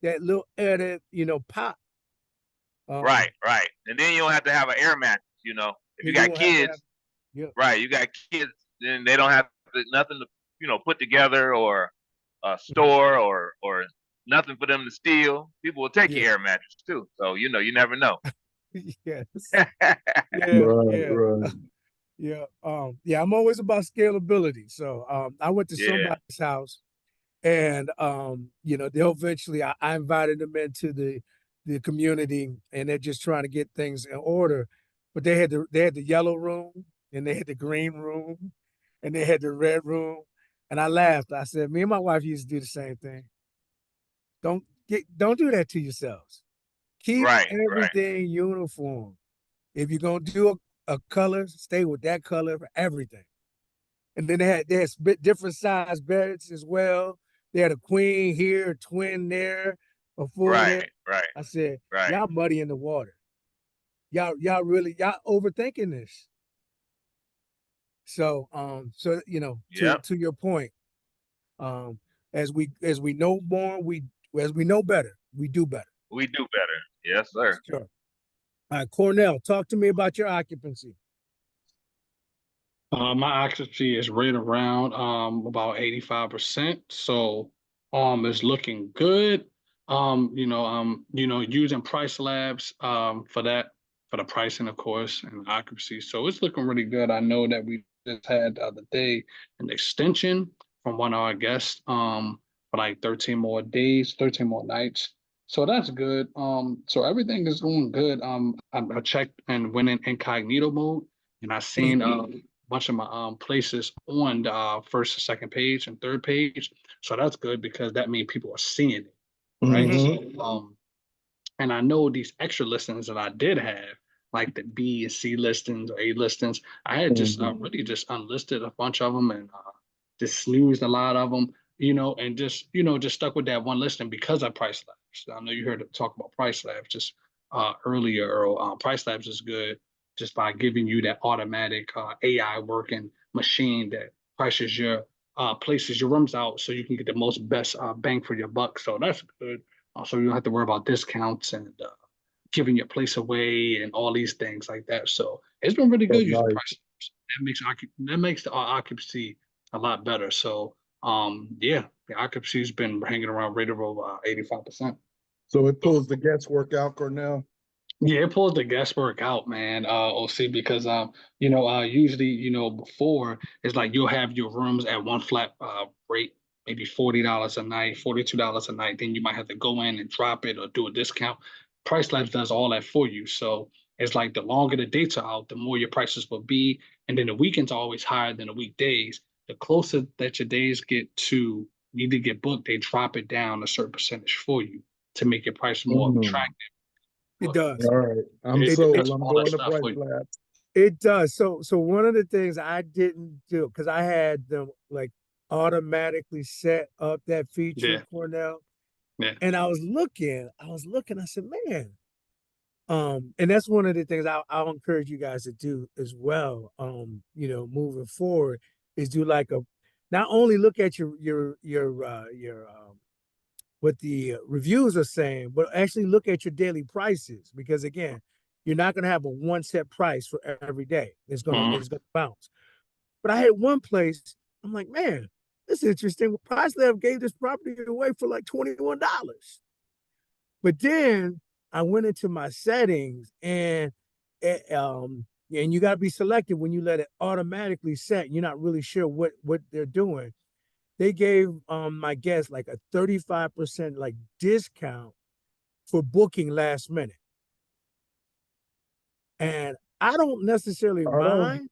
little added, you know, pop. right, right. And then you don't have to have an air mattress. You know, if you Then you got won't have to have, kids, yeah, right? You got kids, then they don't have nothing to put together or store or nothing for them to steal. People will take yeah, your air mattress too. So you never know. yes, Right, yeah, Right, yeah. right. Yeah, yeah, I'm always about scalability. So I went to yeah, somebody's house and you know, they'll eventually I invited them into the community and they're just trying to get things in order. But they had the yellow room and they had the green room and they had the red room. And I laughed. I said, me and my wife used to do the same thing. Don't do that to yourselves. Keep right, right. everything uniform. If you're gonna do a color, stay with that color for everything. And then they had different size beds as well. They had a queen here, a twin there, a full Right, there. right, I said, right. y'all muddy in the water. Y'all overthinking this. So so you know, Yep. to your point, um, as we know more, as we know better, we do better. We do better. Yes, sir. Sure. All right, Cornell, talk to me about your occupancy. My occupancy is right around about 85%. So it's looking good. Using price labs for that, for the pricing, of course, and occupancy. So it's looking really good. I know that we just had the other day an extension from one of our guests for like 13 more days, 13 more nights. So that's good. So everything is going good. I checked and went in incognito mode, and I seen bunch of my places on the first and second page and third page. So that's good because that means people are seeing it, right? Mhm. Mm-hmm. So and I know these extra listings that I did have, like the B and C listings or A listings, I had just Mm-hmm. really just unlisted a bunch of them and just snoozed a lot of them, and just just stuck with that one listing because I price labs. I know you heard talk about price labs just earlier. Or price labs is good just by giving you that automatic AI working machine that prices your places your rooms out so you can get the most best bang for your buck. So that's good. So you don't have to worry about discounts and giving your place away and all these things like that. So it's been really Oh, good using nice. price. That makes the occupancy a lot better. So yeah, the occupancy's been hanging around right around 85%. So it pulls the guesswork out, Cornell. Yeah, it pulls the guesswork out, man. OC, because usually, before it's like you'll have your rooms at one flat rate, maybe $40 a night, $42 a night. Then you might have to go in and drop it or do a discount. Price Labs does all that for you. So it's like the longer the dates are out, the more your prices will be. And then the weekends are always higher than the weekdays. The closer that your days get to need to get booked, they drop it down a certain percentage for you to make your price more Mm. attractive. It But does. All right. I'm it, It, it it does sold. I'm all that going to stuff Price for you. Lab. it does. So one of the things I didn't do, because I had them like automatically set up that feature, Yeah, Cornell. yeah. And I was looking, I said, man, and that's one of the things I'll encourage you guys to do as well. You know, moving forward is do like not only look at your what the reviews are saying, but actually look at your daily prices because again, you're not going to have a one set price for every day. Mhm. It's gonna bounce. But I had one place. I'm like, man, this is interesting. Price Lab gave this property away for like $21. But then I went into my settings and you got to be selective when you let it automatically set. You're not really sure what they're doing. They gave my guests like a 35% like discount for booking last minute. And I don't necessarily I don't. mind.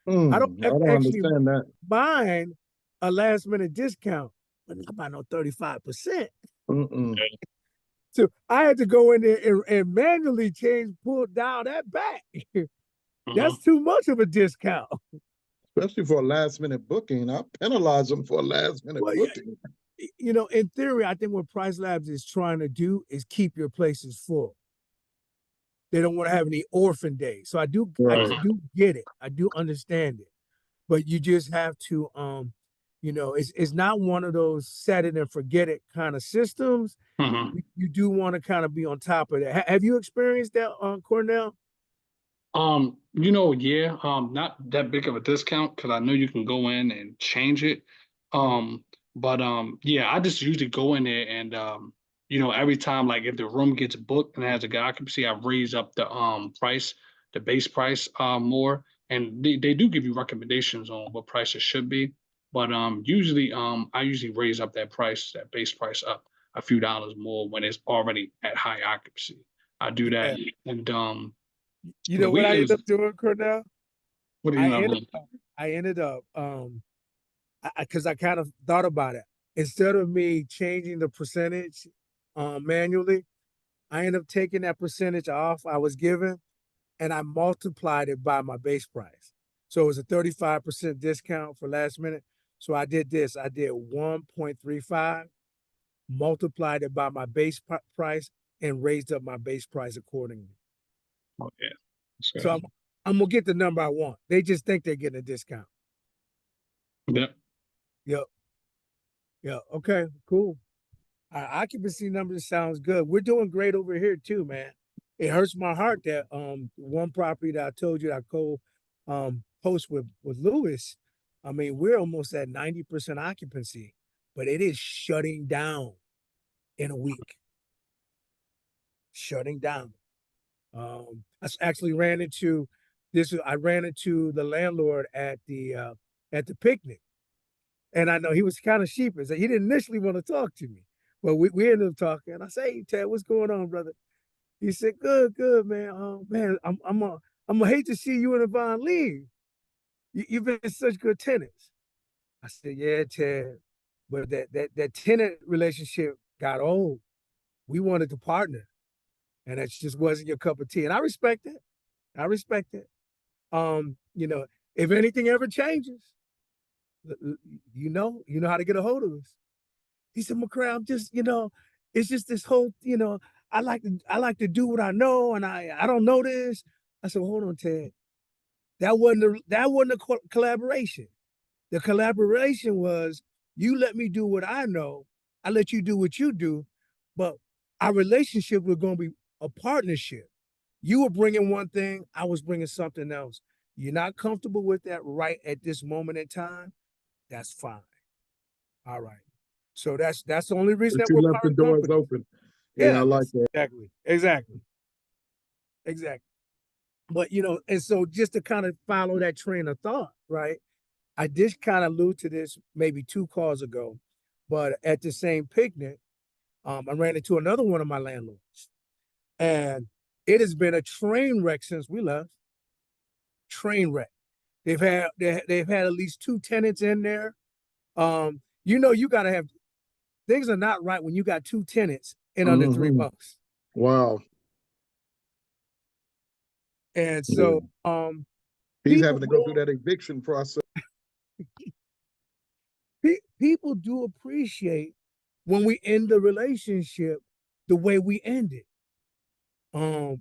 I don't I don't actually understand that. mind a last minute discount, but not by no 35%. Mm-mm. So I had to go in there and manually pull down that back. That's Mhm. too much of a discount. Especially for a last minute booking. I penalize them for a last minute Well, yeah, booking. you know, in theory, I think what Price Labs is trying to do is keep your places full. They don't want to have any orphan days. So I do Right. get it. I do understand it. But you just have to you know, it's not one of those set it and forget it kind of systems. Mhm. You do want to kind of be on top of that. Have you experienced that on Cornell? You know, yeah, not that big of a discount because I know you can go in and change it. But yeah, I just usually go in there and you know, every time like if the room gets booked and has a good occupancy, I raise up the price, the base price more. And they do give you recommendations on what price it should be. But usually I usually raise up that price, that base price up a few dollars more when it's already at high occupancy. I do that. Yeah. And You the know what I weekends, ended up doing, Cornell? what do you I know? ended I ended up because I kind of thought about it. Instead of me changing the percentage manually, I ended up taking that percentage off I was given and I multiplied it by my base price. So it was a 35% discount for last minute. So I did this. I did 1.35, multiplied it by my base price, and raised up my base price accordingly. Oh yeah. So I'm gonna get the number I want. They just think they're getting a discount. Yep. Yep. Yeah. Okay. Cool. Occupancy numbers sounds good. We're doing great over here too, man. It hurts my heart that one property that I told you that I host with Lewis. I mean, we're almost at 90% occupancy, but it is shutting down in a week. Shutting down. Actually ran into this. I ran into the landlord at the picnic, and I know he was kind of sheepish. He didn't initially want to talk to me, but we ended up talking. And I say, "Hey, Ted, what's going on, brother?" He said, "Good, good, man. Man, I'm gonna hate to see you and Yvonne leave. You've been such good tenants." I said, "Yeah, Ted, but that tenant relationship got old. We wanted to partner, and that just wasn't your cup of tea. And I respect it. I respect it. You know, if anything ever changes, you know how to get a hold of us." He said, "McCray, I'm just, you know, it's just this whole, you know, I like to do what I know, and I don't know this." I said, well, "Hold on, Ted. That wasn't a collaboration. The collaboration was you let me do what I know, I let you do what you do, but our relationship was going to be a partnership. You were bringing one thing, I was bringing something else. You're not comfortable with that right at this moment in time. That's fine. All right. So that's the only reason But that you we're left the part doors company. open. Yeah, I Yeah, like that. exactly. But you know, and so just to kind of follow that train of thought, right? I did kind of allude to this maybe 2 calls ago, but at the same picnic, I ran into another one of my landlords, and it has been a train wreck since we left. Train wreck. They've had at least 2 tenants in there. You know, you got to have things are not right when you got 2 tenants in under 3 months. Wow. And Yeah. so He's people having to go through that eviction process. people do appreciate when we end the relationship the way we end it.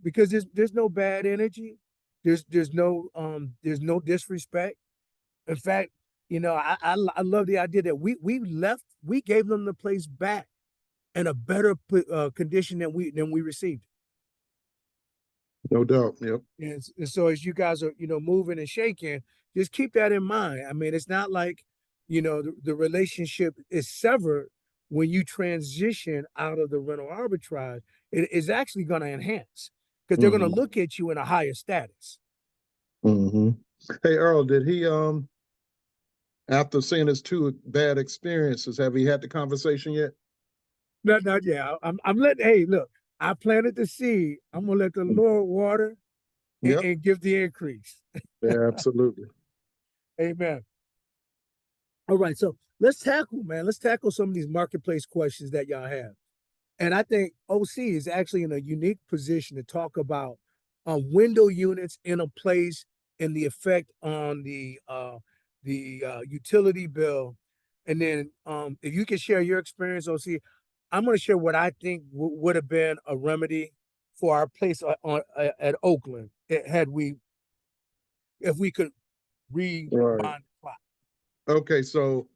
Because there's no bad energy, there's no disrespect. In fact, you know, I love the idea that we gave them the place back in a better condition than we received. No doubt. Yep. And so as you guys are, you know, moving and shaking, just keep that in mind. I mean, it's not like, you know, the relationship is severed when you transition out of the rental arbitrage. It is actually going to enhance because they're going to look at you in a higher status. Mm-hmm. Hey, Earl, did he after seeing his 2 bad experiences, have he had the conversation yet? Not yeah. I'm letting. Hey, look, I planted the seed. I'm gonna let the Lord water Yep. and give the increase. Yeah, absolutely. Amen. All right, so let's tackle some of these marketplace questions that y'all have. And I think OC is actually in a unique position to talk about window units in a place and the effect on the utility bill And then if you can share your experience, OC, I'm going to share what I think would have been a remedy for our place at Oakland if we could rewind Right. the clock. Okay, so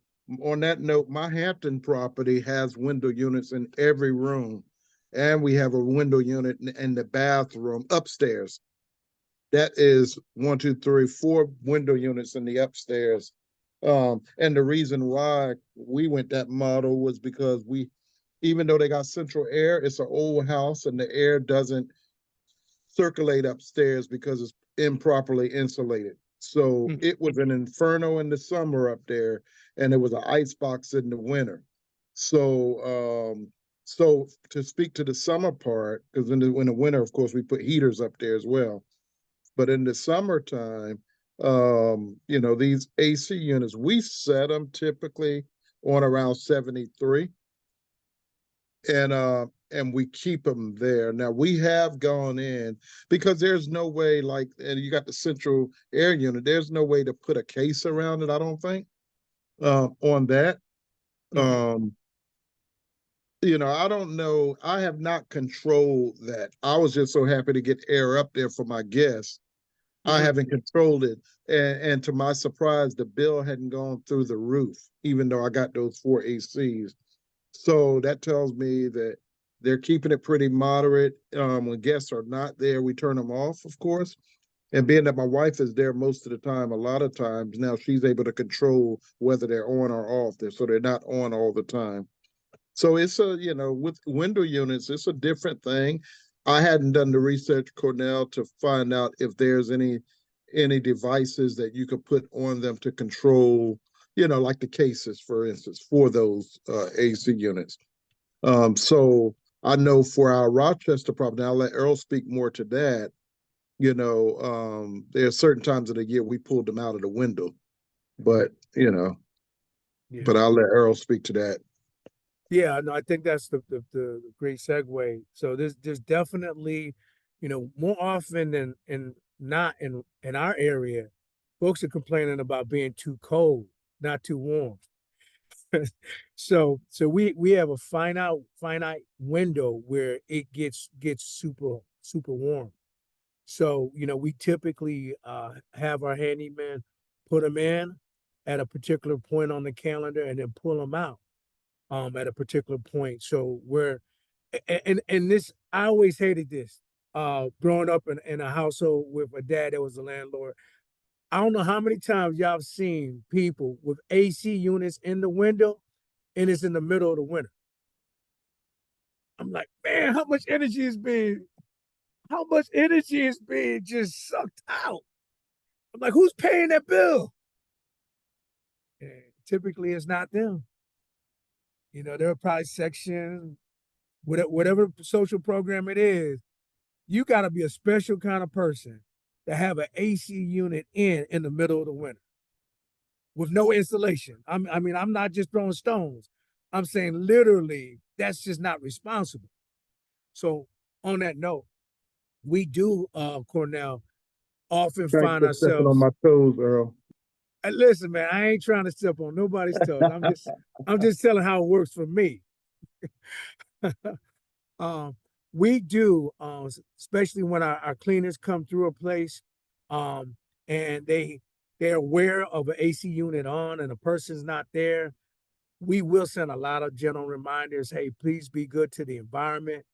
on that note, my Hampton property has window units in every room. And we have a window unit in the bathroom upstairs. That is 1, 2, 3, 4 window units in the upstairs. And the reason why we went that model was because even though they got central air, it's an old house and the air doesn't circulate upstairs because it's improperly insulated. So it was an inferno in the summer up there, and it was an ice box in the winter. So to speak to the summer part, because in the winter, of course, we put heaters up there as well. But in the summertime, these AC units, we set them typically on around 73, and we keep them there. Now we have gone in because there's no way, and you got the central air unit, there's no way to put a case around it, I don't think, on that. I don't know. I have not controlled that. I was just so happy to get air up there for my guests. I haven't controlled it. And to my surprise, the bill hadn't gone through the roof, even though I got those 4 ACs. So that tells me that they're keeping it pretty moderate. When guests are not there, we turn them off, of course. And being that my wife is there most of the time, a lot of times now she's able to control whether they're on or off there. So they're not on all the time. So it's with window units, it's a different thing. I hadn't done the research, Cornell, to find out if there's any devices that you could put on them to control, like the cases, for instance, for those AC units. So I know for our Rochester property, I'll let Earl speak more to that. There are certain times of the year we pulled them out of the window, but but I'll let Earl speak to that. Yeah, no, I think that's the great segue. So there's definitely, more often than not in our area, folks are complaining about being too cold, not too warm. So we have a finite window where it gets super warm. So we typically have our handyman put them in at a particular point on the calendar and then pull them out at a particular point. So and this, I always hated this. Growing up in a household with a dad that was a landlord, I don't know how many times y'all have seen people with AC units in the window and it's in the middle of the winter. I'm like, man, how much energy is being just sucked out? I'm like, who's paying that bill? And typically it's not them. There are probably sections, whatever social program it is, you got to be a special kind of person to have an AC unit in the middle of the winter with no insulation. I'm not just throwing stones. I'm saying literally that's just not responsible. So on that note, we do, Cornell, often Thanks find for stepping ourselves. on my toes, Earl. Listen, man, I ain't trying to step on nobody's toes. I'm just telling how it works for me. We do, especially when our cleaners come through a place, and they're aware of an AC unit on and a person's not there. We will send a lot of gentle reminders. Hey, please be good to the environment.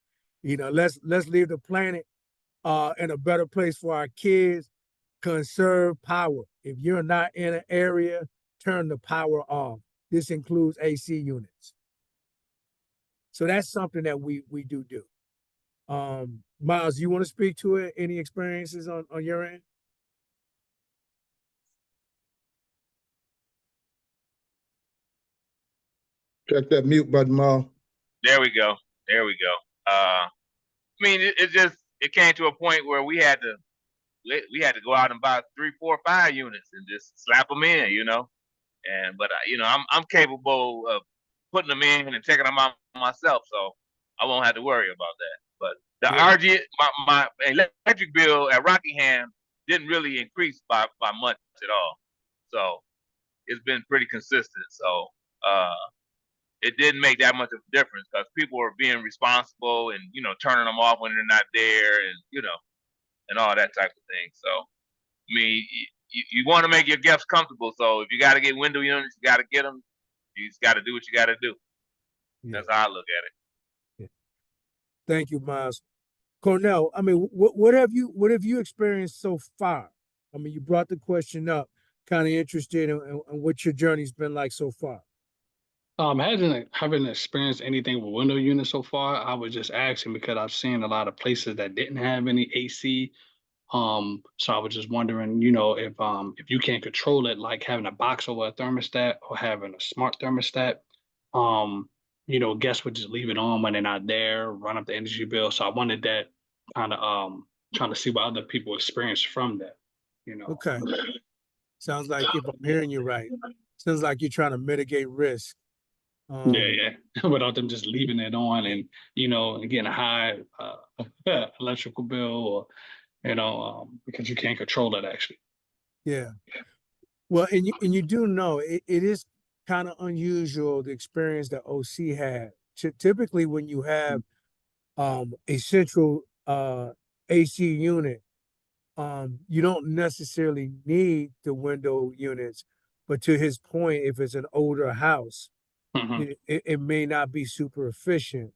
Let's leave the planet in a better place for our kids. Conserve power. If you're not in an area, turn the power off. This includes AC units. So that's something that we do. Miles, you want to speak to it? Any experiences on your end? Check that mute button, Miles. There we go. It came to a point where we had to go out and buy 3, 4, 5 units and just slap them in, But I'm capable of putting them in and taking them out myself, so I won't have to worry about that. But the RG, my electric bill at Rockingham didn't really increase by much at all, so it's been pretty consistent. So it didn't make that much of a difference because people were being responsible and turning them off when they're not there, and and all that type of thing. So I mean, you want to make your guests comfortable. So if you got to get window units, you got to get them. You just got to do what you got to do. Yeah. That's how I look at it. Yeah. Thank you, Miles. Cornell, I mean, what have you experienced so far? I mean, you brought the question up, kind of interested in what your journey's been like so far. Haven't experienced anything with window units so far. I was just asking because I've seen a lot of places that didn't have any AC. So I was just wondering, if you can't control it, like having a box over a thermostat or having a smart thermostat, guests would just leave it on when they're not there, run up the energy bill. So I wanted that kind of trying to see what other people experience from that, Okay. Sounds like, if I'm hearing you right, sounds like you're trying to mitigate risk. Yeah. Without them just leaving it on and, and getting a high electrical bill or, because you can't control it actually. Yeah. Well, and you do know it is kind of unusual, the experience that OC had. Typically, when you have a central AC unit, you don't necessarily need the window units, but to his point, if it's an older house, Mm-hmm. it may not be super efficient.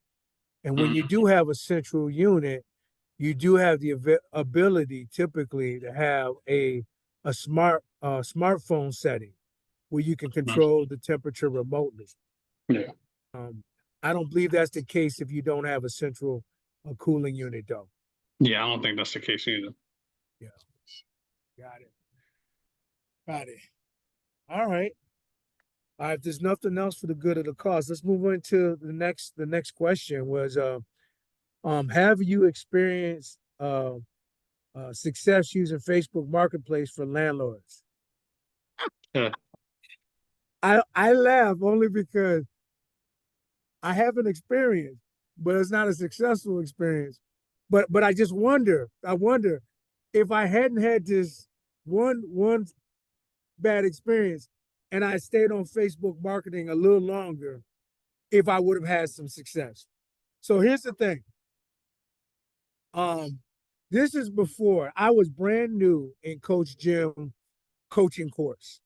And when you do have a central unit, you do have the ability typically to have a smartphone setting where you can control the temperature remotely. Yeah. I don't believe that's the case if you don't have a central cooling unit, though. Yeah, I don't think that's the case either. Yeah, got it. Got it. All right. All right. If there's nothing else for the good of the cause, let's move on to the next question. Was have you experienced success using Facebook Marketplace for landlords? Yeah. I laugh only because I have an experience, but it's not a successful experience. But I just wonder. I wonder if I hadn't had this one bad experience and I stayed on Facebook marketing a little longer, if I would have had some success. So here's the thing. This is before I was brand new in Coach Jim coaching course.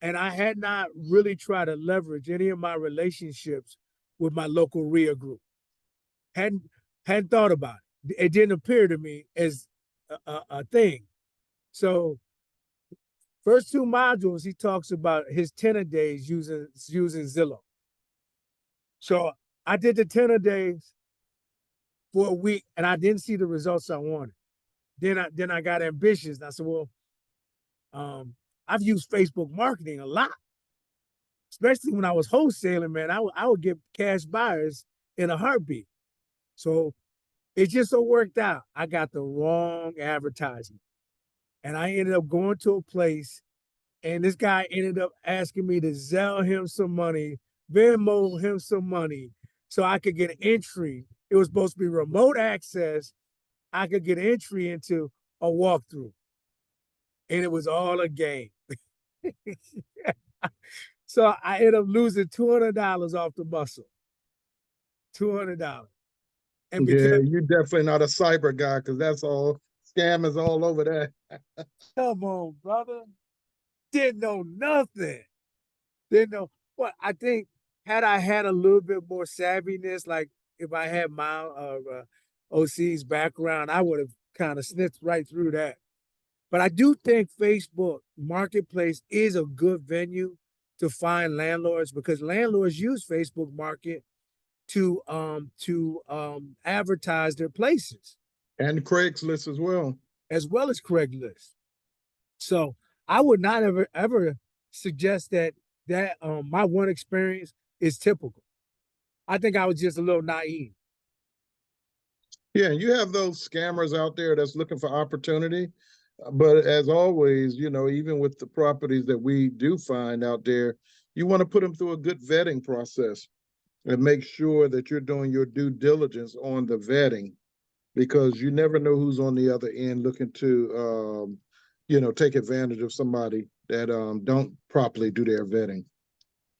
And I had not really tried to leverage any of my relationships with my local RIA group. Hadn't thought about it. It didn't appear to me as a thing. So first two modules, he talks about his 10 days using Zillow. So I did the 10 days for a week and I didn't see the results I wanted. Then I got ambitious and I said, well, I've used Facebook marketing a lot, especially when I was wholesaling, man. I would get cash buyers in a heartbeat. So it just so worked out. I got the wrong advertisement. And I ended up going to a place and this guy ended up asking me to Zelle him some money, Venmo him some money so I could get an entry. It was supposed to be remote access. I could get entry into a walkthrough. And it was all a game. So I ended up losing $200 off the muscle. $200. And because Yeah, you're definitely not a cyber guy because that's all scammers all over that. come on, brother. Didn't know nothing. Didn't know. But I think had I had a little bit more savviness, like if I had my OC's background, I would have kind of sniffed right through that. But I do think Facebook Marketplace is a good venue to find landlords because landlords use Facebook Market to advertise their places And Craigslist as well. as well as Craigslist. So I would not ever suggest that my one experience is typical. I think I was just a little naive. Yeah, you have those scammers out there that's looking for opportunity. But as always, even with the properties that we do find out there, you want to put them through a good vetting process and make sure that you're doing your due diligence on the vetting because you never know who's on the other end looking to, take advantage of somebody that don't properly do their vetting.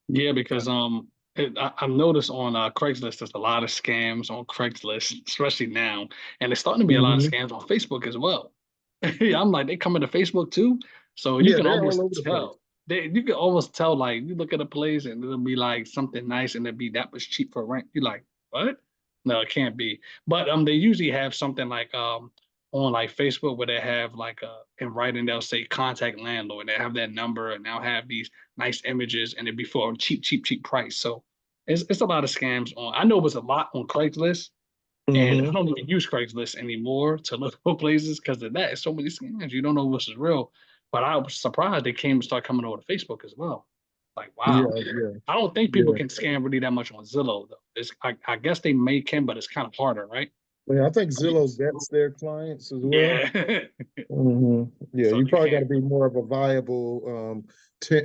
Yeah, because I've noticed on Craigslist there's a lot of scams on Craigslist, especially now, and there's starting to be a lot of Mhm. scams on Facebook as well. Yeah, I'm like, they coming to Facebook too, so you Yeah, can they're all almost over the place. tell. You can almost tell, like, you look at a place and it'll be like something nice and it'll be that much cheap for rent. You're like, what? No, it can't be. But they usually have something like on like Facebook where they have like in writing they'll say contact landlord. They have that number and they'll have these nice images and it'd be for a cheap price. So it's a lot of scams on. I know it was a lot on Craigslist, and I Hmm. don't even use Craigslist anymore to look for places because of that. It's so many scams. You don't know what's real. But I was surprised they start coming over to Facebook as well. Like, wow. Yeah, yeah, I don't think people yeah. can scam really that much on Zillow though. I guess they may can, but it's kind of harder, right? Yeah, I think Zillow vets their clients as well. Yeah. Hmm. Yeah, So you you probably got can't. to be more of a viable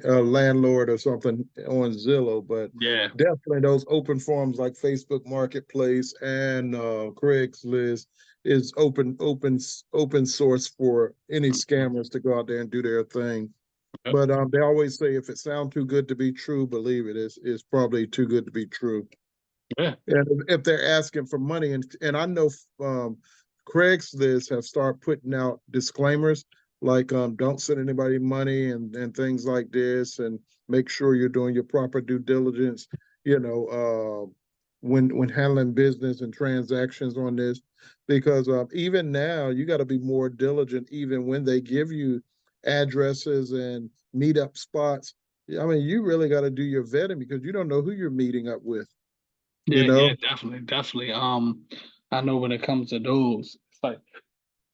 landlord or something on Zillow, but Yeah. definitely those open forums like Facebook Marketplace and Craigslist is open source for any scammers to go out there and do their thing. Yep. But they always say if it sounds too good to be true, believe it. It's probably too good to be true. Yeah. And if they're asking for money, and I know Craigslist have started putting out disclaimers like don't send anybody money and things like this, and make sure you're doing your proper due diligence, you know, when handling business and transactions on this, because even now you got to be more diligent even when they give you addresses and meetup spots. I mean, you really got to do your vetting because you don't know who you're meeting up with, you Yeah, know? yeah, definitely. I know when it comes to those, it's like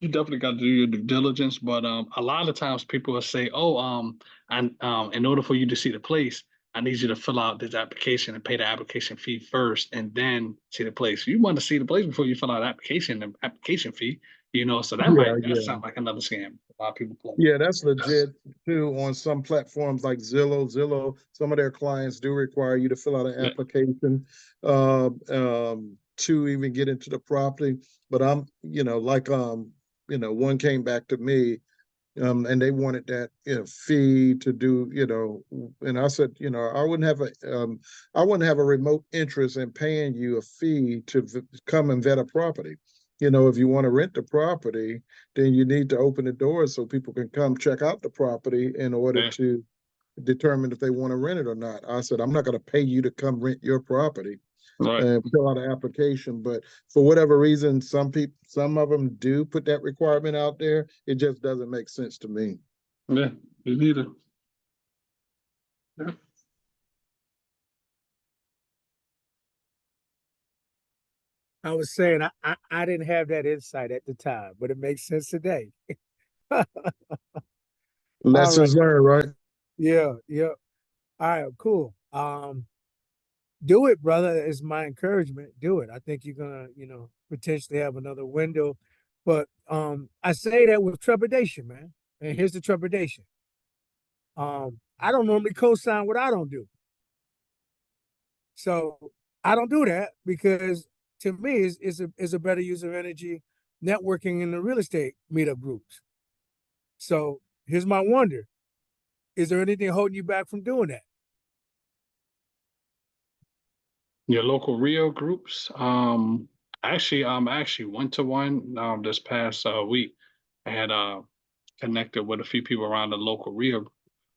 you definitely got to do your due diligence, but a lot of times people will say, "Oh, and in order for you to see the place, I need you to fill out this application and pay the application fee first, and then see the place." You want to see the place before you fill out the application fee, So Yeah, that yeah. sounds like another scam. A lot of people play. Yeah, that's legit too on some platforms like Zillow. Zillow, some of their clients do require you to fill out an Yeah, application to even get into the property. But one came back to me and they wanted that fee to do, and I said, I wouldn't have a remote interest in paying you a fee to come and vet a property. If you want to rent the property, then you need to open the doors so people can come check out the property in order yeah, to determine if they want to rent it or not. I said, I'm not going to pay you to come rent your property right. and fill out an application. But for whatever reason, some of them do put that requirement out there. It just doesn't make sense to me. Yeah, me neither. Yeah. I was saying I didn't have that insight at the time, but it makes sense today. All right. Lessons learned, right? Yeah, yeah. All right, cool. Do it, brother, is my encouragement. Do it. I think you're gonna, potentially have another window. But I say that with trepidation, man. And here's the trepidation. I don't normally co-sign what I don't do. So I don't do that because to me is a better use of energy networking in the real estate meetup groups. So here's my wonder. Is there anything holding you back from doing that? Your local Rio groups. I actually went to one this past week. I had connected with a few people around the local Rio.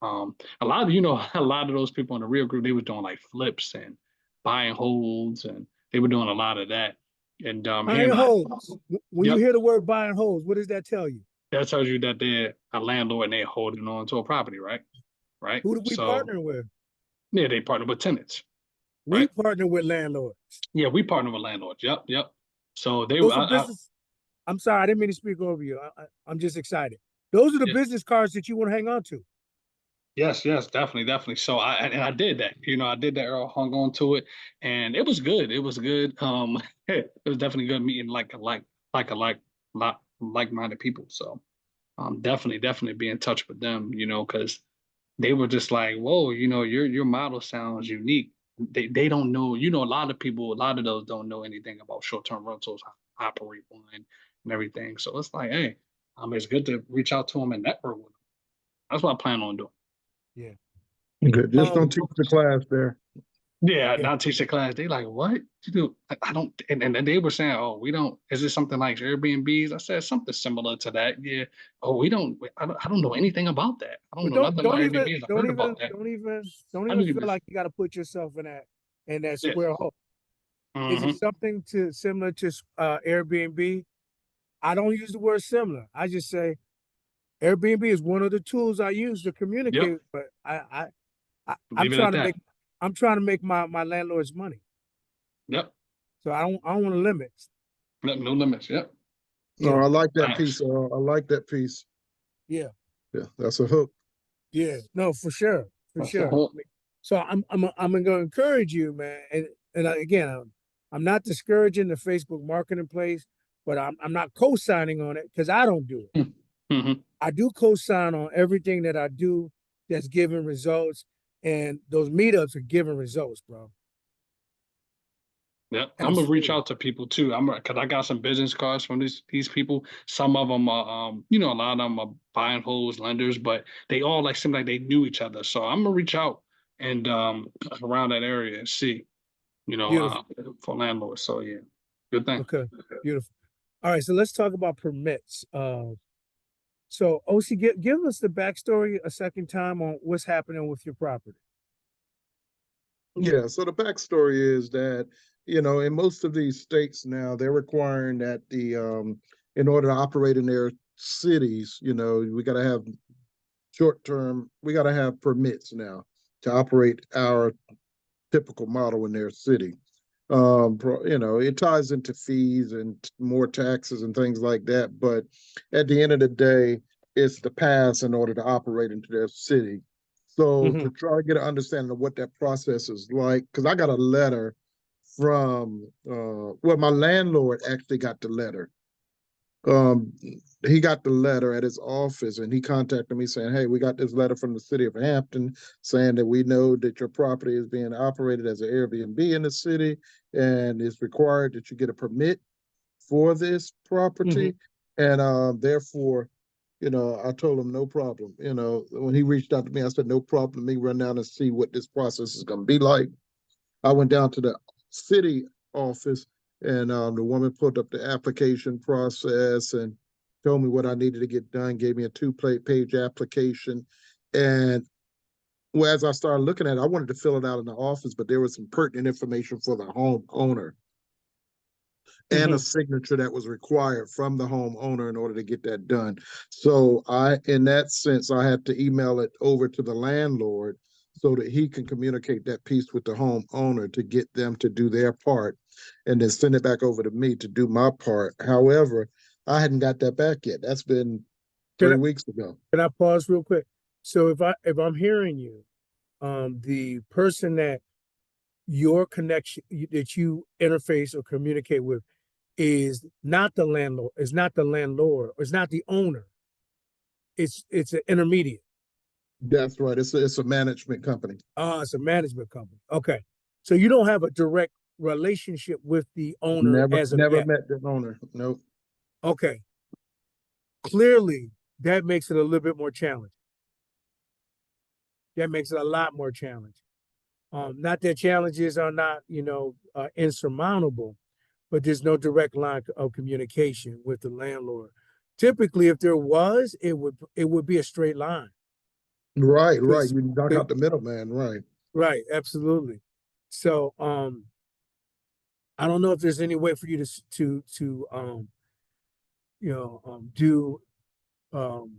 A lot of a lot of those people in the Rio group, they were doing like flips and buying holds, and they were doing a lot of that. And here Buying in homes. When you yep, hear the word buying homes, what does that tell you? that tells you that they're a landlord and they're holding on to a property, right? Right. Who do we So partner with? yeah, they partner with tenants, We right? partner with landlords. Yeah, we partner with landlords. Yep, yep. So they, Those are business. I'm sorry, I didn't mean to speak over you. I'm just excited. Those are the yeah. business cards that you want to hang on to. Yes, yes, definitely. So I did that. I did that. Earl hung on to it, and it was good. It was good. It was definitely good meeting like-minded people. So definitely be in touch with them. Because they were just like, whoa, your model sounds unique. They don't know. A lot of those don't know anything about short-term rentals, how to operate one, and everything. So it's like, hey, it's good to reach out to them and network with them. That's what I plan on doing. Yeah. Good. Just don't Um, teach the class there. Yeah, yeah, not teach the class. They like, what you do? I don't. And they were saying, oh, we don't. Is this something like Airbnbs? I said something similar to that. Yeah. Oh, we don't. I don't know anything about that. I don't but know nothing about Airbnbs. I heard about that. don't I even didn't feel even. like you got to put yourself in that Yeah. square hole. Is it Hmm. something to similar to Airbnb? I don't use the word similar. I just say Airbnb is one of the tools I use to Yep. communicate. But I'm Leave it trying at to that. make my landlord's money. Yep. So I don't want to limit. No, no limits. Yep. No, Yeah, I like that Facts. piece. I like that piece. yeah, Yeah, that's a hook. yeah. No, for sure, for That's the sure. whole. So I'm going to encourage you, man. Again, I'm not discouraging the Facebook marketplace, but I'm not co-signing on it because I don't do it. Mm-hmm. I do co-sign on everything that I do that's giving results, and those meetups are giving results, bro. Yeah, I'm gonna reach Absolutely. out to people too. Cause I got some business cards from these people. Some of them are, a lot of them are buy and holds lenders, but they all like seem like they knew each other. So I'm gonna reach out and around that area and see, Beautiful. for landlords. So yeah, good thing. Okay. Beautiful. All right. So let's talk about permits. So OC, give us the backstory a second time on what's happening with your property. Yeah, so the backstory is that, in most of these states now, they're requiring that in order to operate in their cities, we got to have we got to have permits now to operate our typical model in their city. It ties into fees and more taxes and things like that. But at the end of the day, it's the pass in order to operate into their city. So Mm-hmm. to try to get an understanding of what that process is like, because I got a letter from, my landlord actually got the letter. Um, he got the letter at his office and he contacted me saying, hey, we got this letter from the city of Hampton saying that we know that your property is being operated as an Airbnb in the city and it's required that you get a permit for this Mm-hmm. property. And therefore, I told him no problem. When he reached out to me, I said, no problem. Let me run down and see what this process is going to be like. I went down to the city office and the woman put up the application process and told me what I needed to get done, gave me a two-page application. And as I started looking at it, I wanted to fill it out in the office, but there was some pertinent information for the homeowner and a Mm-hmm. signature that was required from the homeowner in order to get that done. So in that sense, I had to email it over to the landlord so that he can communicate that piece with the homeowner to get them to do their part and then send it back over to me to do my part. However, I hadn't got that back yet. That's been Can 3 weeks ago. I pause real quick? So if I'm hearing you, the person that your connection that you interface or communicate with is not the landlord, is not the landlord, or it's not the owner. It's an intermediate. That's right. It's a management company. It's a management company. Okay. So you don't have a direct relationship with the owner Never, as of never yet. met the owner. Nope. Okay. Clearly, that makes it a little bit more challenging. That makes it a lot more challenging. Not that challenges are not, insurmountable, but there's no direct line of communication with the landlord. Typically, if there was, it would be a straight line. Right, right. Because You knock out the middleman, right. right, absolutely. So I don't know if there's any way for you to do um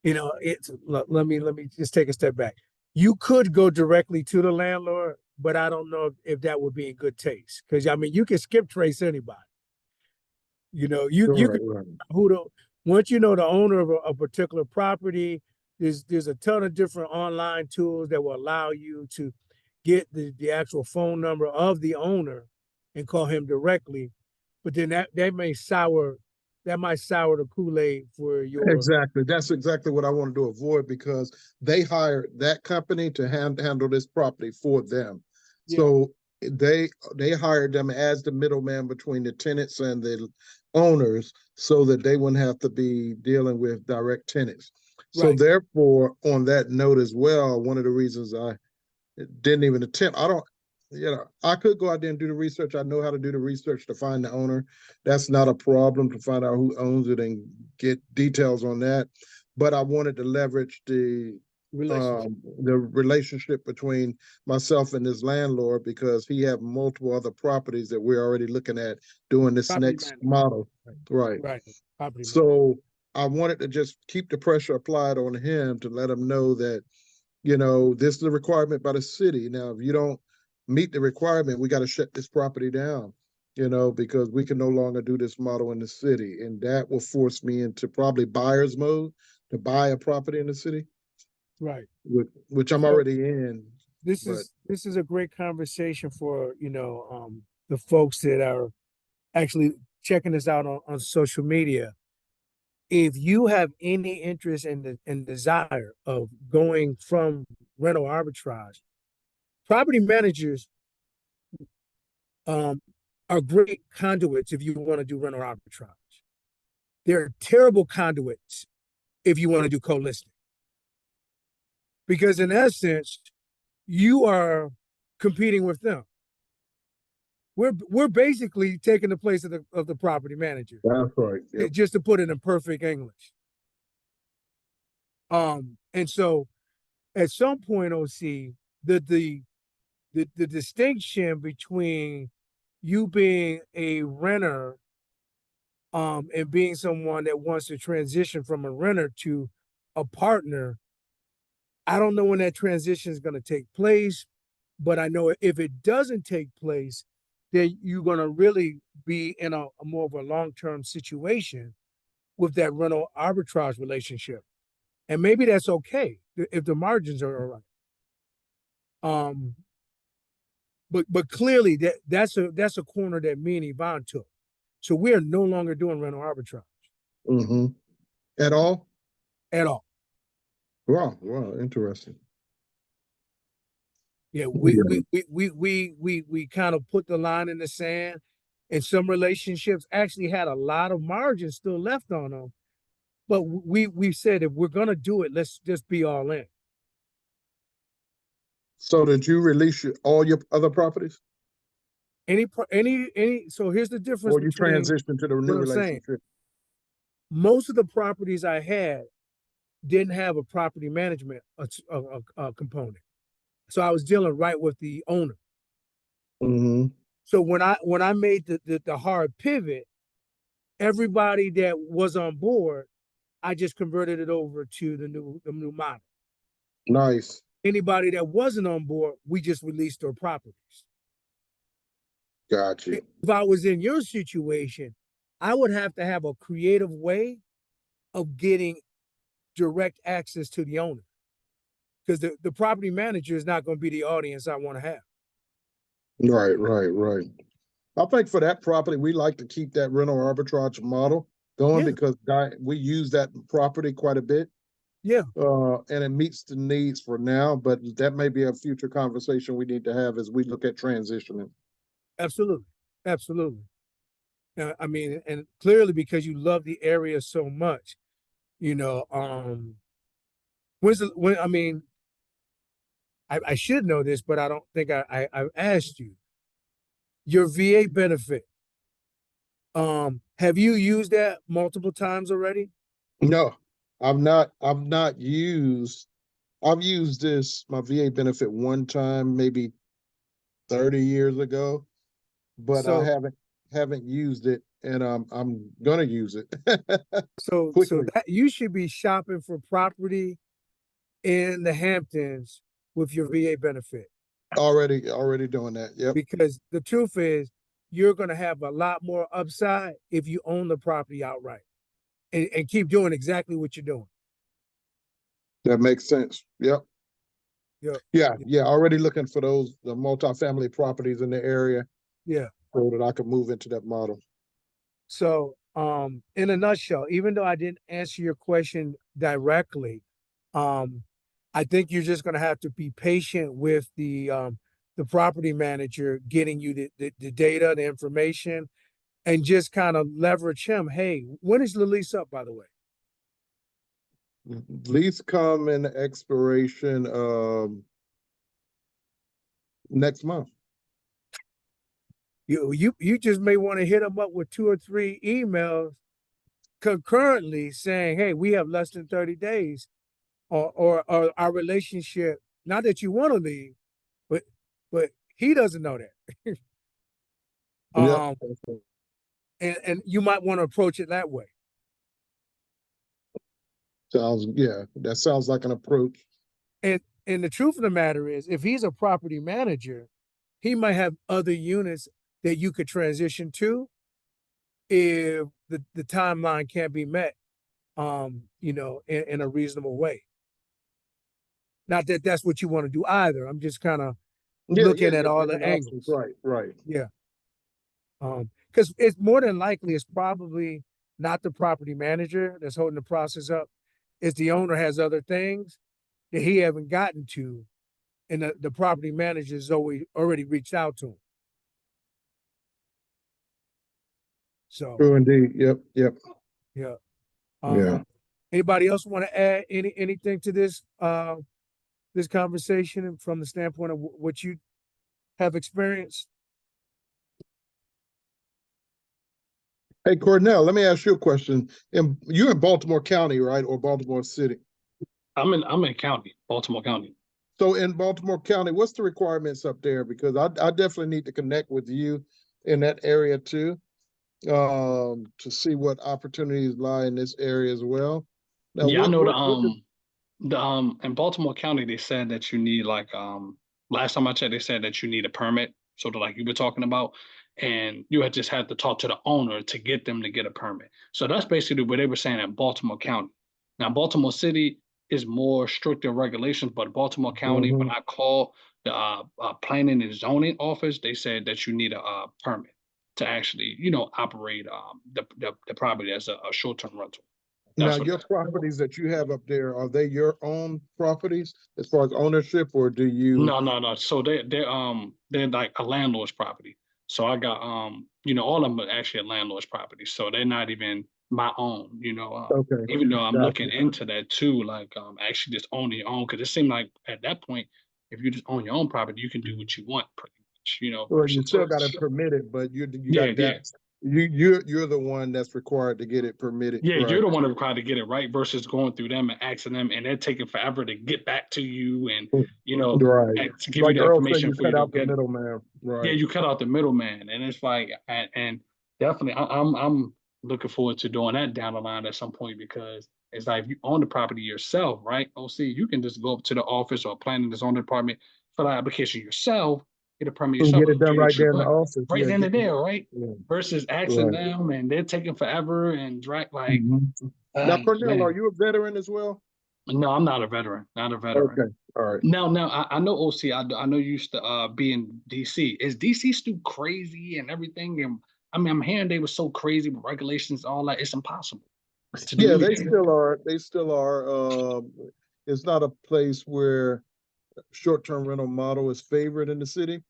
it's let me just take a step back. You could go directly to the landlord, but I don't know if that would be in good taste. Because I mean you can skip trace anybody. You Right, could right. who the once you know the owner of a particular property, there's a ton of different online tools that will allow you to get the actual phone number of the owner and call him directly. But then that might sour the Kool-Aid for your Exactly. That's exactly what I wanted to avoid because they hired that company to handle this property for them. yeah. So they hired them as the middleman between the tenants and the owners so that they wouldn't have to be dealing with direct tenants. So Right. therefore, on that note as well, one of the reasons I didn't even attempt, I could go out there and do the research. I know how to do the research to find the owner. That's not a problem, to find out who owns it and get details on that. But I wanted to leverage the relationship between myself and this landlord, because he have multiple other properties that we're already looking at doing this Property next management. model. Right. Right. Property management. So I wanted to just keep the pressure applied on him to let him know that, this is a requirement by the city. Now, if you don't meet the requirement, we got to shut this property down, because we can no longer do this model in the city. And that will force me into probably buyer's mode to buy a property in the city, Right. which I'm So already in. this But is a great conversation for, the folks that are actually checking us out on social media. If you have any interest and desire of going from rental arbitrage, property managers are great conduits if you want to do rental arbitrage. They're terrible conduits if you want to do co-listing. Because in essence, you are competing with them. We're basically taking the place of the property manager. that's right. Yep. Just to put it in perfect English. And so at some point, OC, the distinction between you being a renter and being someone that wants to transition from a renter to a partner, I don't know when that transition is going to take place, but I know if it doesn't take place, then you're going to really be in a more of a long-term situation with that rental arbitrage relationship. And maybe that's okay if the margins are all right. But clearly that's a corner that me and Yvonne took. So we are no longer doing rental arbitrage Mm-hmm. At all? at all. Wow, interesting. Yeah, Yeah. we kind of put the line in the sand, and some relationships actually had a lot of margin still left on them. But we said if we're gonna do it, let's just be all in. So did you release all your other properties, Any. So here's the difference or you between transitioned to the new what I'm saying. relationship? Most of the properties I had didn't have a property management component, so I was dealing right with the owner. Mm-hmm. So when I made the hard pivot, everybody that was on board, I just converted it over to the new model. Nice. Anybody that wasn't on board, we just released their properties. Got you. If I was in your situation, I would have to have a creative way of getting direct access to the owner, because the property manager is not going to be the audience I want to have. Right. I think for that property, we like to keep that rental arbitrage model going, because we use that property quite a bit. Yeah. And it meets the needs for now, but that may be a future conversation we need to have as we look at transitioning. Absolutely. I mean, and clearly because you love the area so much, I mean, I should know this, but I don't think I've asked you. Your VA benefit. Have you used that multiple times already? No, I've not used. I've used my VA benefit one time, maybe 30 years ago, but I So haven't used it, and I'm gonna use it so quickly. that you should be shopping for property in the Hamptons with your VA benefit. Already doing that. Yep. Because the truth is, you're going to have a lot more upside if you own the property outright and keep doing exactly what you're doing. That makes sense. Yep. Yeah. Already looking for the multifamily properties in the area. Yeah. So that I could move into that model. So, in a nutshell, even though I didn't answer your question directly, I think you're just going to have to be patient with the property manager getting you the data, the information, and just kind of leverage him. Hey, when is the lease up, by the way? Lease come in expiration next month. You just may want to hit them up with 2 or 3 emails concurrently saying, hey, we have less than 30 days, or our relationship, not that you want to leave, but he doesn't know that. Yeah. And you might want to approach it that way. That sounds like an approach. And the truth of the matter is, if he's a property manager, he might have other units that you could transition to if the timeline can't be met, in a reasonable way. Not that that's what you want to do either. I'm just kind of looking at all the angles. Right. Yeah. Because it's more than likely it's probably not the property manager that's holding the process up. It's the owner has other things that he haven't gotten to, and the property manager's already reached out to him. So True indeed. Yep. yeah. Yeah. Anybody else want to add anything to this this conversation from the standpoint of what you have experienced? Hey, Cornell, let me ask you a question. You're in Baltimore County, right, or Baltimore City? I'm in county, Baltimore County. So in Baltimore County, what's the requirements up there? Because I definitely need to connect with you in that area too, to see what opportunities lie in this area as well. Now, Yeah, I know in Baltimore County they said that you need last time I checked they said that you need a permit, sort of like you were talking about, and you had just had to talk to the owner to get them to get a permit. So that's basically what they were saying in Baltimore County. Now Baltimore City is more stricter regulations, but Baltimore County, when I called the planning and zoning office, they said that you need a permit to actually, operate the property as a short-term rental. Now, your properties that you have up there, are they your own properties as far as ownership, or do you? No. So they're like a landlord's property. So I got all of them are actually a landlord's property. So they're not even my own. Okay. Even though I'm Gotcha. looking into that too, like actually just owning your own, because it seemed like at that point, if you just own your own property, you can do what you want pretty much. Well, you Versus still got it permitted, but you yeah, got that. You're the one that's required to get it permitted. Yeah, right? you're the one required to get it right versus going through them and asking them, and they're taking forever to get back to you and Right. and to give Like you the Earl said, information you for you cut to out the get it. middleman. Right. Yeah, you cut out the middleman, and it's like, and definitely, I'm looking forward to doing that down the line at some point, because it's like if you own the property yourself, right? OC, you can just go up to the office or planning the zoning department, fill out an application yourself, get a permit And yourself, get it and done do right what you there in the want, office. right then and there, right? Yeah. Versus asking them, and they're taking forever and drag like. Now, Cornell, Man. are you a veteran as well? No, I'm not a veteran. Not a veteran. Okay. All right. Now I know OC. I know you used to be in DC. Is DC still crazy and everything? And I mean, I'm hearing they were so crazy with regulations, all that. It's impossible to do Yeah, they anything. still are. They still are. It's not a place where short-term rental model is favored in the city.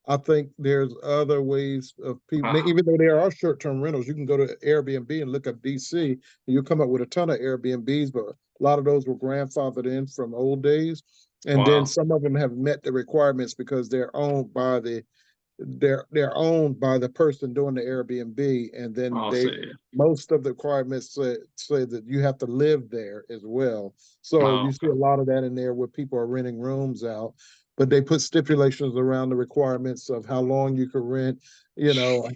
I think there's other ways of people, even though there are short-term rentals, you can go to Airbnb and look up DC, and you'll come up with a ton of Airbnbs, but a lot of those were grandfathered in from old days. And then some of them have met the requirements because they're owned by the person doing the Airbnb, and then most of the requirements say that you have to live there as well. So you see a lot of that in there where people are renting rooms out, but they put stipulations around the requirements of how long you can rent,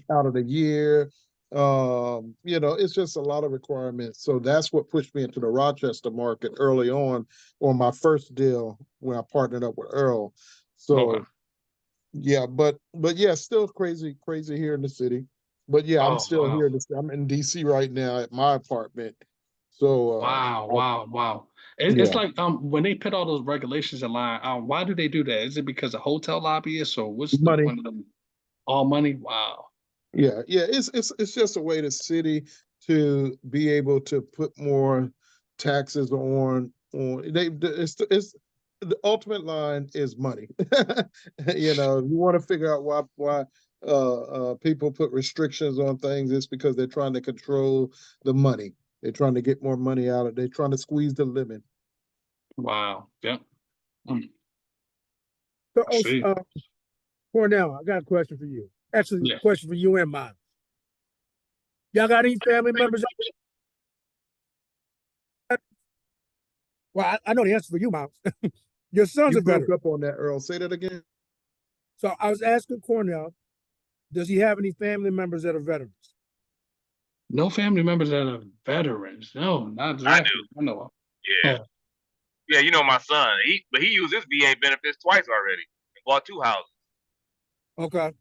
out of the year. It's just a lot of requirements. So that's what pushed me into the Rochester market early on my first deal when I partnered up with Earl. So yeah, but yeah, still crazy here in the city. But yeah, I'm still here. I'm in DC right now at my apartment. So wow. It's like when they put all those regulations in line, why do they do that? Is it because of hotel lobbyists, or what's the point of them? All money? Wow. Yeah. It's just a way the city to be able to put more taxes on it's the ultimate line is money. You want to figure out why people put restrictions on things. It's because they're trying to control the money. They're trying to get more money out of it. They're trying to squeeze the lemon. Wow. Yep. So, I see. Cornell, I got a question for you. Actually, Yeah. a question for you and mine. Y'all got any family members? Well, I know the answer for you, Miles. Your son's You a broke veteran. up on that, Earl. Say that again. So I was asking Cornell, does he have any family members that are veterans? No family members that are veterans. No, not I exactly. do. I know of. Yeah. Yeah, you know my son. But he used his VA benefits twice already and bought 2 houses. Okay.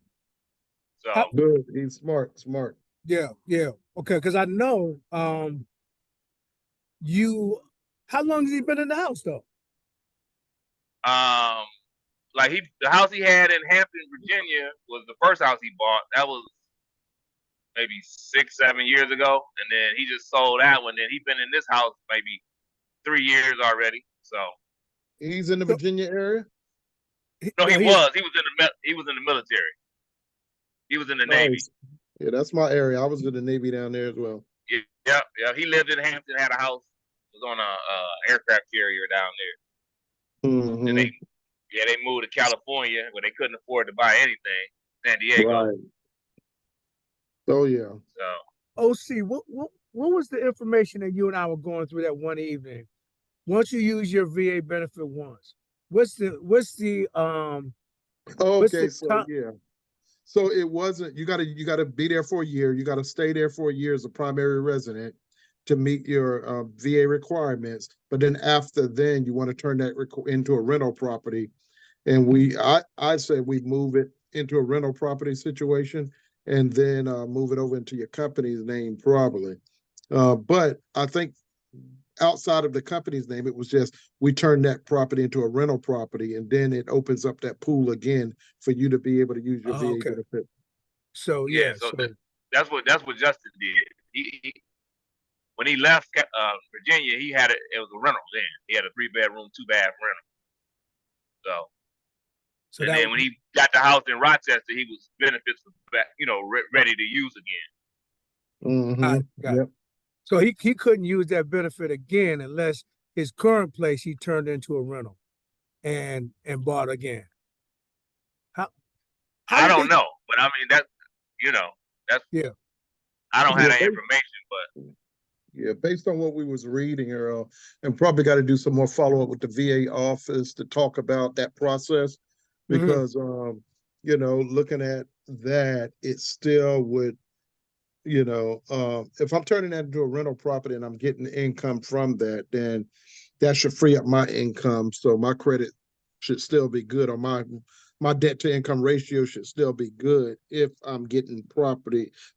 So Good. He's smart. Smart. Yeah. Okay, because I know how long has he been in the house though? like the house he had in Hampton, Virginia was the first house he bought. That was maybe 6-7 years ago. And then he just sold that one. Then he's been in this house maybe 3 years already. So He's in the Virginia area? no, he was in the military. He was in the Navy. Nice. Yeah, that's my area. I was in the Navy down there as well. Yeah. He lived in Hampton, had a house, was on a aircraft carrier down there. Mhm. And they moved to California where they couldn't afford to buy anything, San Diego. Right. Oh yeah. So OC, what was the information that you and I were going through that one evening? Once you use your VA benefit once, what's the Okay, so yeah. So it wasn't, you gotta be there for a year. You gotta stay there for a year as a primary resident to meet your VA requirements. But then after then, you want to turn that into a rental property. And I said we move it into a rental property situation and then move it over into your company's name probably. But I think outside of the company's name, it was just we turn that property into a rental property, and then it opens up that pool again for you to be able to use your VA benefit. So that's what Justin did. He when he left Virginia, it was a rental then. He had a 3-bedroom, 2-bath rental. So and then when he got the house in Rochester, he was benefits back, ready to use again. Mm-hmm. Yep. So he couldn't use that benefit again unless his current place he turned into a rental and bought again. I don't know, but I mean that's yeah. I don't have that information, but yeah, based on what we was reading, Earl, and probably got to do some more follow up with the VA office to talk about that process because looking at that, it still would. If I'm turning that into a rental property and I'm getting income from that, then that should free up my income. So my credit should still be good, or my debt to income ratio should still be good if I'm getting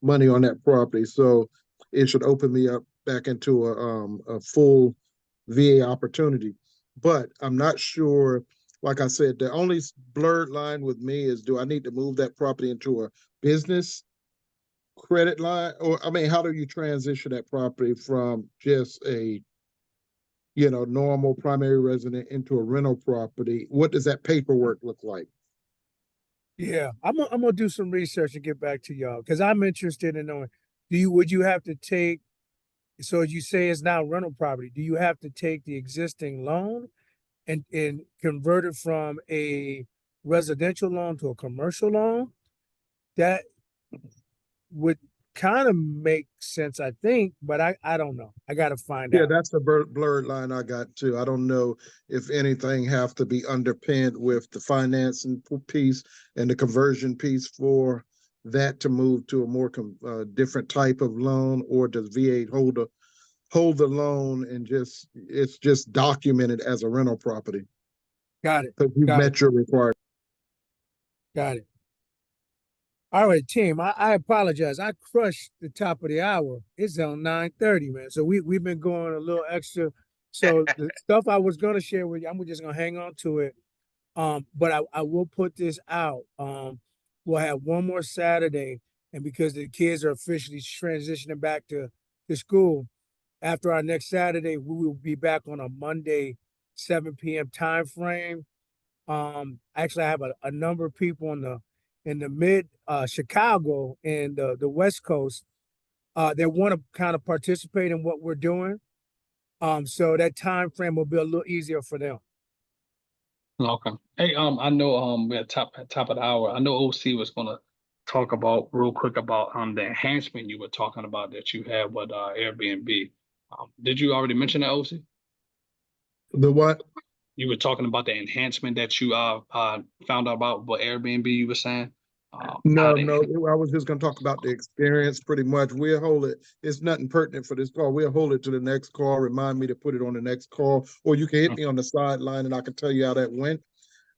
money on that property. So it should open me up back into a full VA opportunity. But I'm not sure. Like I said, the only blurred line with me is, do I need to move that property into a business credit line? Or, I mean, how do you transition that property from just a, normal primary resident into a rental property? What does that paperwork look like? Yeah, I'm gonna do some research and get back to y'all because I'm interested in knowing. Would you have to take? So as you say, it's now rental property. Do you have to take the existing loan and convert it from a residential loan to a commercial loan? That would kind of make sense, I think, but I don't know. I got to find out. Yeah, that's the blurred line I got too. I don't know if anything have to be underpinned with the financing piece and the conversion piece for that to move to a more different type of loan, or does VA hold the loan and it's just documented as a rental property? Got it. Because you met your requirement. Got it. All right, team. I apologize. I crushed the top of the hour. It's on 9:30, man. So we've been going a little extra. So the stuff I was gonna share with you, I'm just gonna hang on to it. But I will put this out. We'll have one more Saturday, and because the kids are officially transitioning back to school, after our next Saturday, we will be back on a Monday, 7 p.m. time frame. Actually, I have a number of people in the mid Chicago and the West Coast that want to kind of participate in what we're doing. So that time frame will be a little easier for them. Okay. Hey, I know we're at top of the hour. I know OC was gonna talk about real quick about the enhancement you were talking about that you had with Airbnb. Did you already mention that, OC? The what? You were talking about the enhancement that you found out about what Airbnb you were saying. No, I was just gonna talk about the experience pretty much. We'll hold it. It's nothing pertinent for this call. We'll hold it to the next call. Remind me to put it on the next call, or you can hit me on the sideline and I can tell you how that went.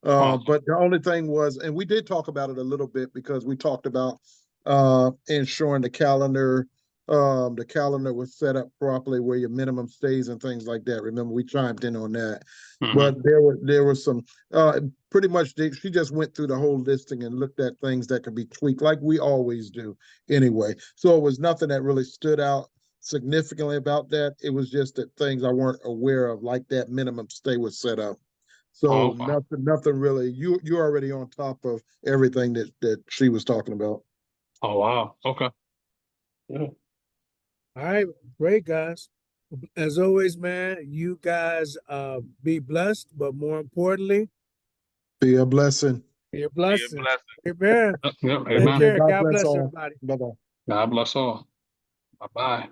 But the only thing was, and we did talk about it a little bit because we talked about ensuring the calendar was set up properly where your minimum stays and things like that. Remember, we chimed in on that. But there were some pretty much she just went through the whole listing and looked at things that could be tweaked like we always do anyway. So it was nothing that really stood out significantly about that. It was just that things I weren't aware of, like that minimum stay was set up. So nothing really. You're already on top of everything that she was talking about. Oh wow. Okay. Yeah. All right, great guys. As always, man, you guys be blessed, but more importantly, Be a blessing. be a Be a blessing. blessing. Amen. Yeah, Take amen. care. God God bless bless all. everybody. Bye-bye. God bless all. Bye bye.